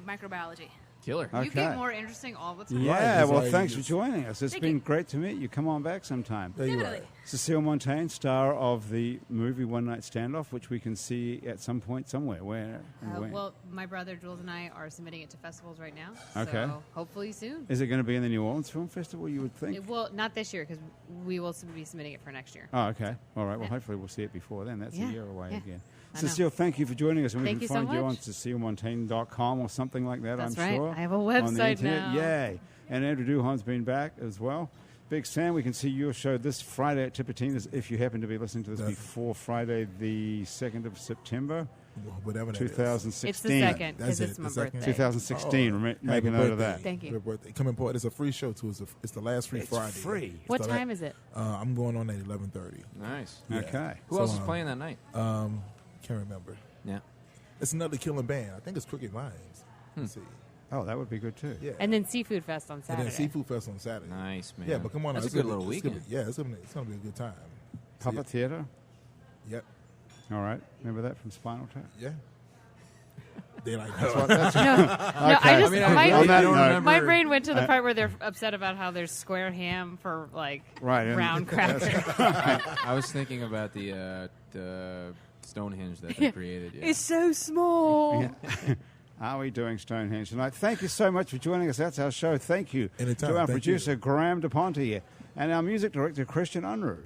microbiology. Killer. You Okay. get more interesting all the time. Yeah, Right, well, it's thanks for like- joining us. It's Thank been you. great to meet you. Come on back sometime. There you are. Definitely. Cecile Monteyne, star of the movie One Night Standoff, which we can see at some point somewhere. Where? And when? Well, my brother Jules and I are submitting it to festivals right now. Okay. So hopefully soon. Is it going to be in the New Orleans Film Festival, you would think? Well, not this year because we will be submitting it for next year. Oh, okay. All right. Well, Yeah. hopefully we'll see it before then. That's Yeah, a year away yeah. again. I know. Cecile, thank you for joining us. And we Thank can you so find you on much. CecileMontaigne.com or something like that, That's I'm right. sure. I have a on the website internet. now. Yay. And Andrew Duhon's been back as well. Big Sam, we can see your show this Friday at Tipitina's if you happen to be listening to this Definitely. before Friday the 2nd of September, Whatever that is. 2016. It's the second That's because it, it's my the second. birthday. 2016. Make a Happy note of birthday. that. Thank you. Happy birthday. Come and it's a free show too. It's the last free It's Friday. free. It's What the time is it? I'm going on at 11:30. Nice. Yeah. Okay. Who So, else is playing that night? Can't remember. Yeah. It's another killing band. I think it's Crooked Vines. Let's see. Oh, that would be good too. Yeah. And then Seafood Fest on And Saturday. then Seafood Fest on Saturday. Nice, man. Yeah, but come on, That's it's a good gonna little be- it's gonna weekend. be- it's gonna be a good time. So, Puppet Theatre. Yep. All right. Remember that from Spinal Tap? Yeah. They like That's what, that's No, I Okay. just I mean, my, on that don't note- remember. my brain went to the part where they're upset about how there's square ham for like Right, and- round crackers. I was thinking about the Stonehenge that they created. Yeah. It's so small. Are we doing Stonehenge tonight? Thank you so much for joining us. That's our show. Thank you Anytime. to our Thank producer, you. Graham DePonte, and our music director, Christian Unruh.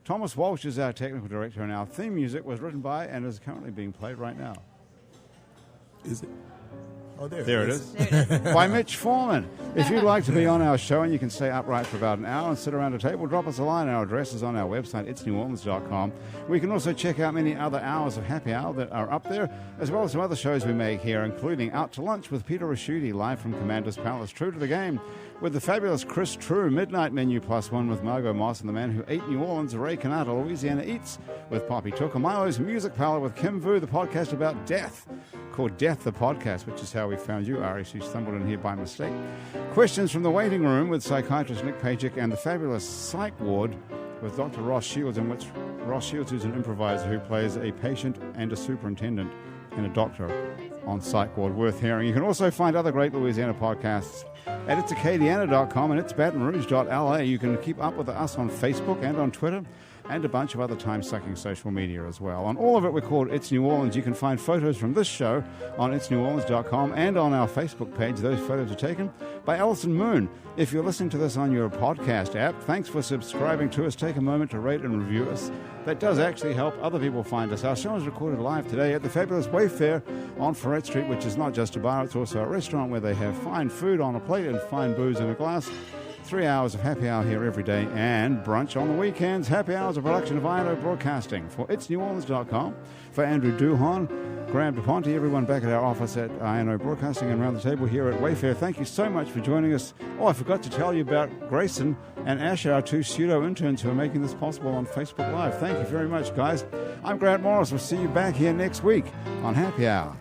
Thomas Walsh is our technical director, and our theme music was written by and is currently being played right now. Is it? Oh, there There it is. is. There it is. By Mitch Foreman. If you'd like to be on our show and you can stay upright for about an hour and sit around a table, drop us a line. Our address is on our website, itsneworleans.com. We can also check out many other hours of Happy Hour that are up there, as well as some other shows we make here, including Out to Lunch with Peter Raschuti, live from Commander's Palace, True to the Game, with the fabulous Chris True, Midnight Menu +1 with Margot Moss and the Man Who Ate New Orleans, Ray Canata, Louisiana Eats with Poppy Tucker, Milo's Music Parlor with Kim Vu, the podcast about death, called Death the Podcast, which is how we found you, Ari. She stumbled in here by mistake. Questions from the Waiting Room with psychiatrist Nick Pajic, and the fabulous Psych Ward with Dr. Ross Shields, in which Ross Shields is an improviser who plays a patient and a superintendent and a doctor on Psych Ward. Worth hearing. You can also find other great Louisiana podcasts at itsacadiana.com and itsbatonrouge.la. You can keep up with us on Facebook and on Twitter, and a bunch of other time-sucking social media as well. On all of it, we're called It's New Orleans. You can find photos from this show on itsneworleans.com and on our Facebook page. Those photos are taken by Alison Moon. If you're listening to this on your podcast app, thanks for subscribing to us. Take a moment to rate and review us. That does actually help other people find us. Our show is recorded live today at the fabulous Wayfare on Ferret Street, which is not just a bar, it's also a restaurant where they have fine food on a plate and fine booze in a glass. 3 hours of happy hour here every day and brunch on the weekends. Happy hours, a production of INO Broadcasting. For itsneworleans.com, for Andrew Duhon, Graham DePonte, everyone back at our office at INO Broadcasting and around the table here at Wayfare. Thank you so much for joining us. Oh, I forgot to tell you about Grayson and Asher, our two pseudo-interns who are making this possible on Facebook Live. Thank you very much, guys. I'm Grant Morris. We'll see you back here next week on Happy Hour.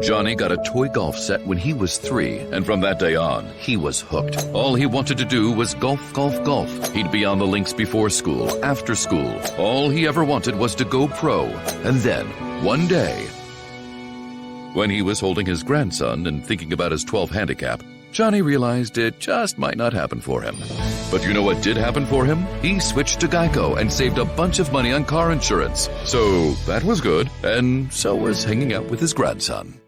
Johnny got a toy golf set when he was 3, and from that day on, he was hooked. All he wanted to do was golf, golf, golf. He'd be on the links before school, after school. All he ever wanted was to go pro. And then, one day, when he was holding his grandson and thinking about his 12 handicap, Johnny realized it just might not happen for him. But you know what did happen for him? He switched to Geico and saved a bunch of money on car insurance. So that was good, and so was hanging out with his grandson.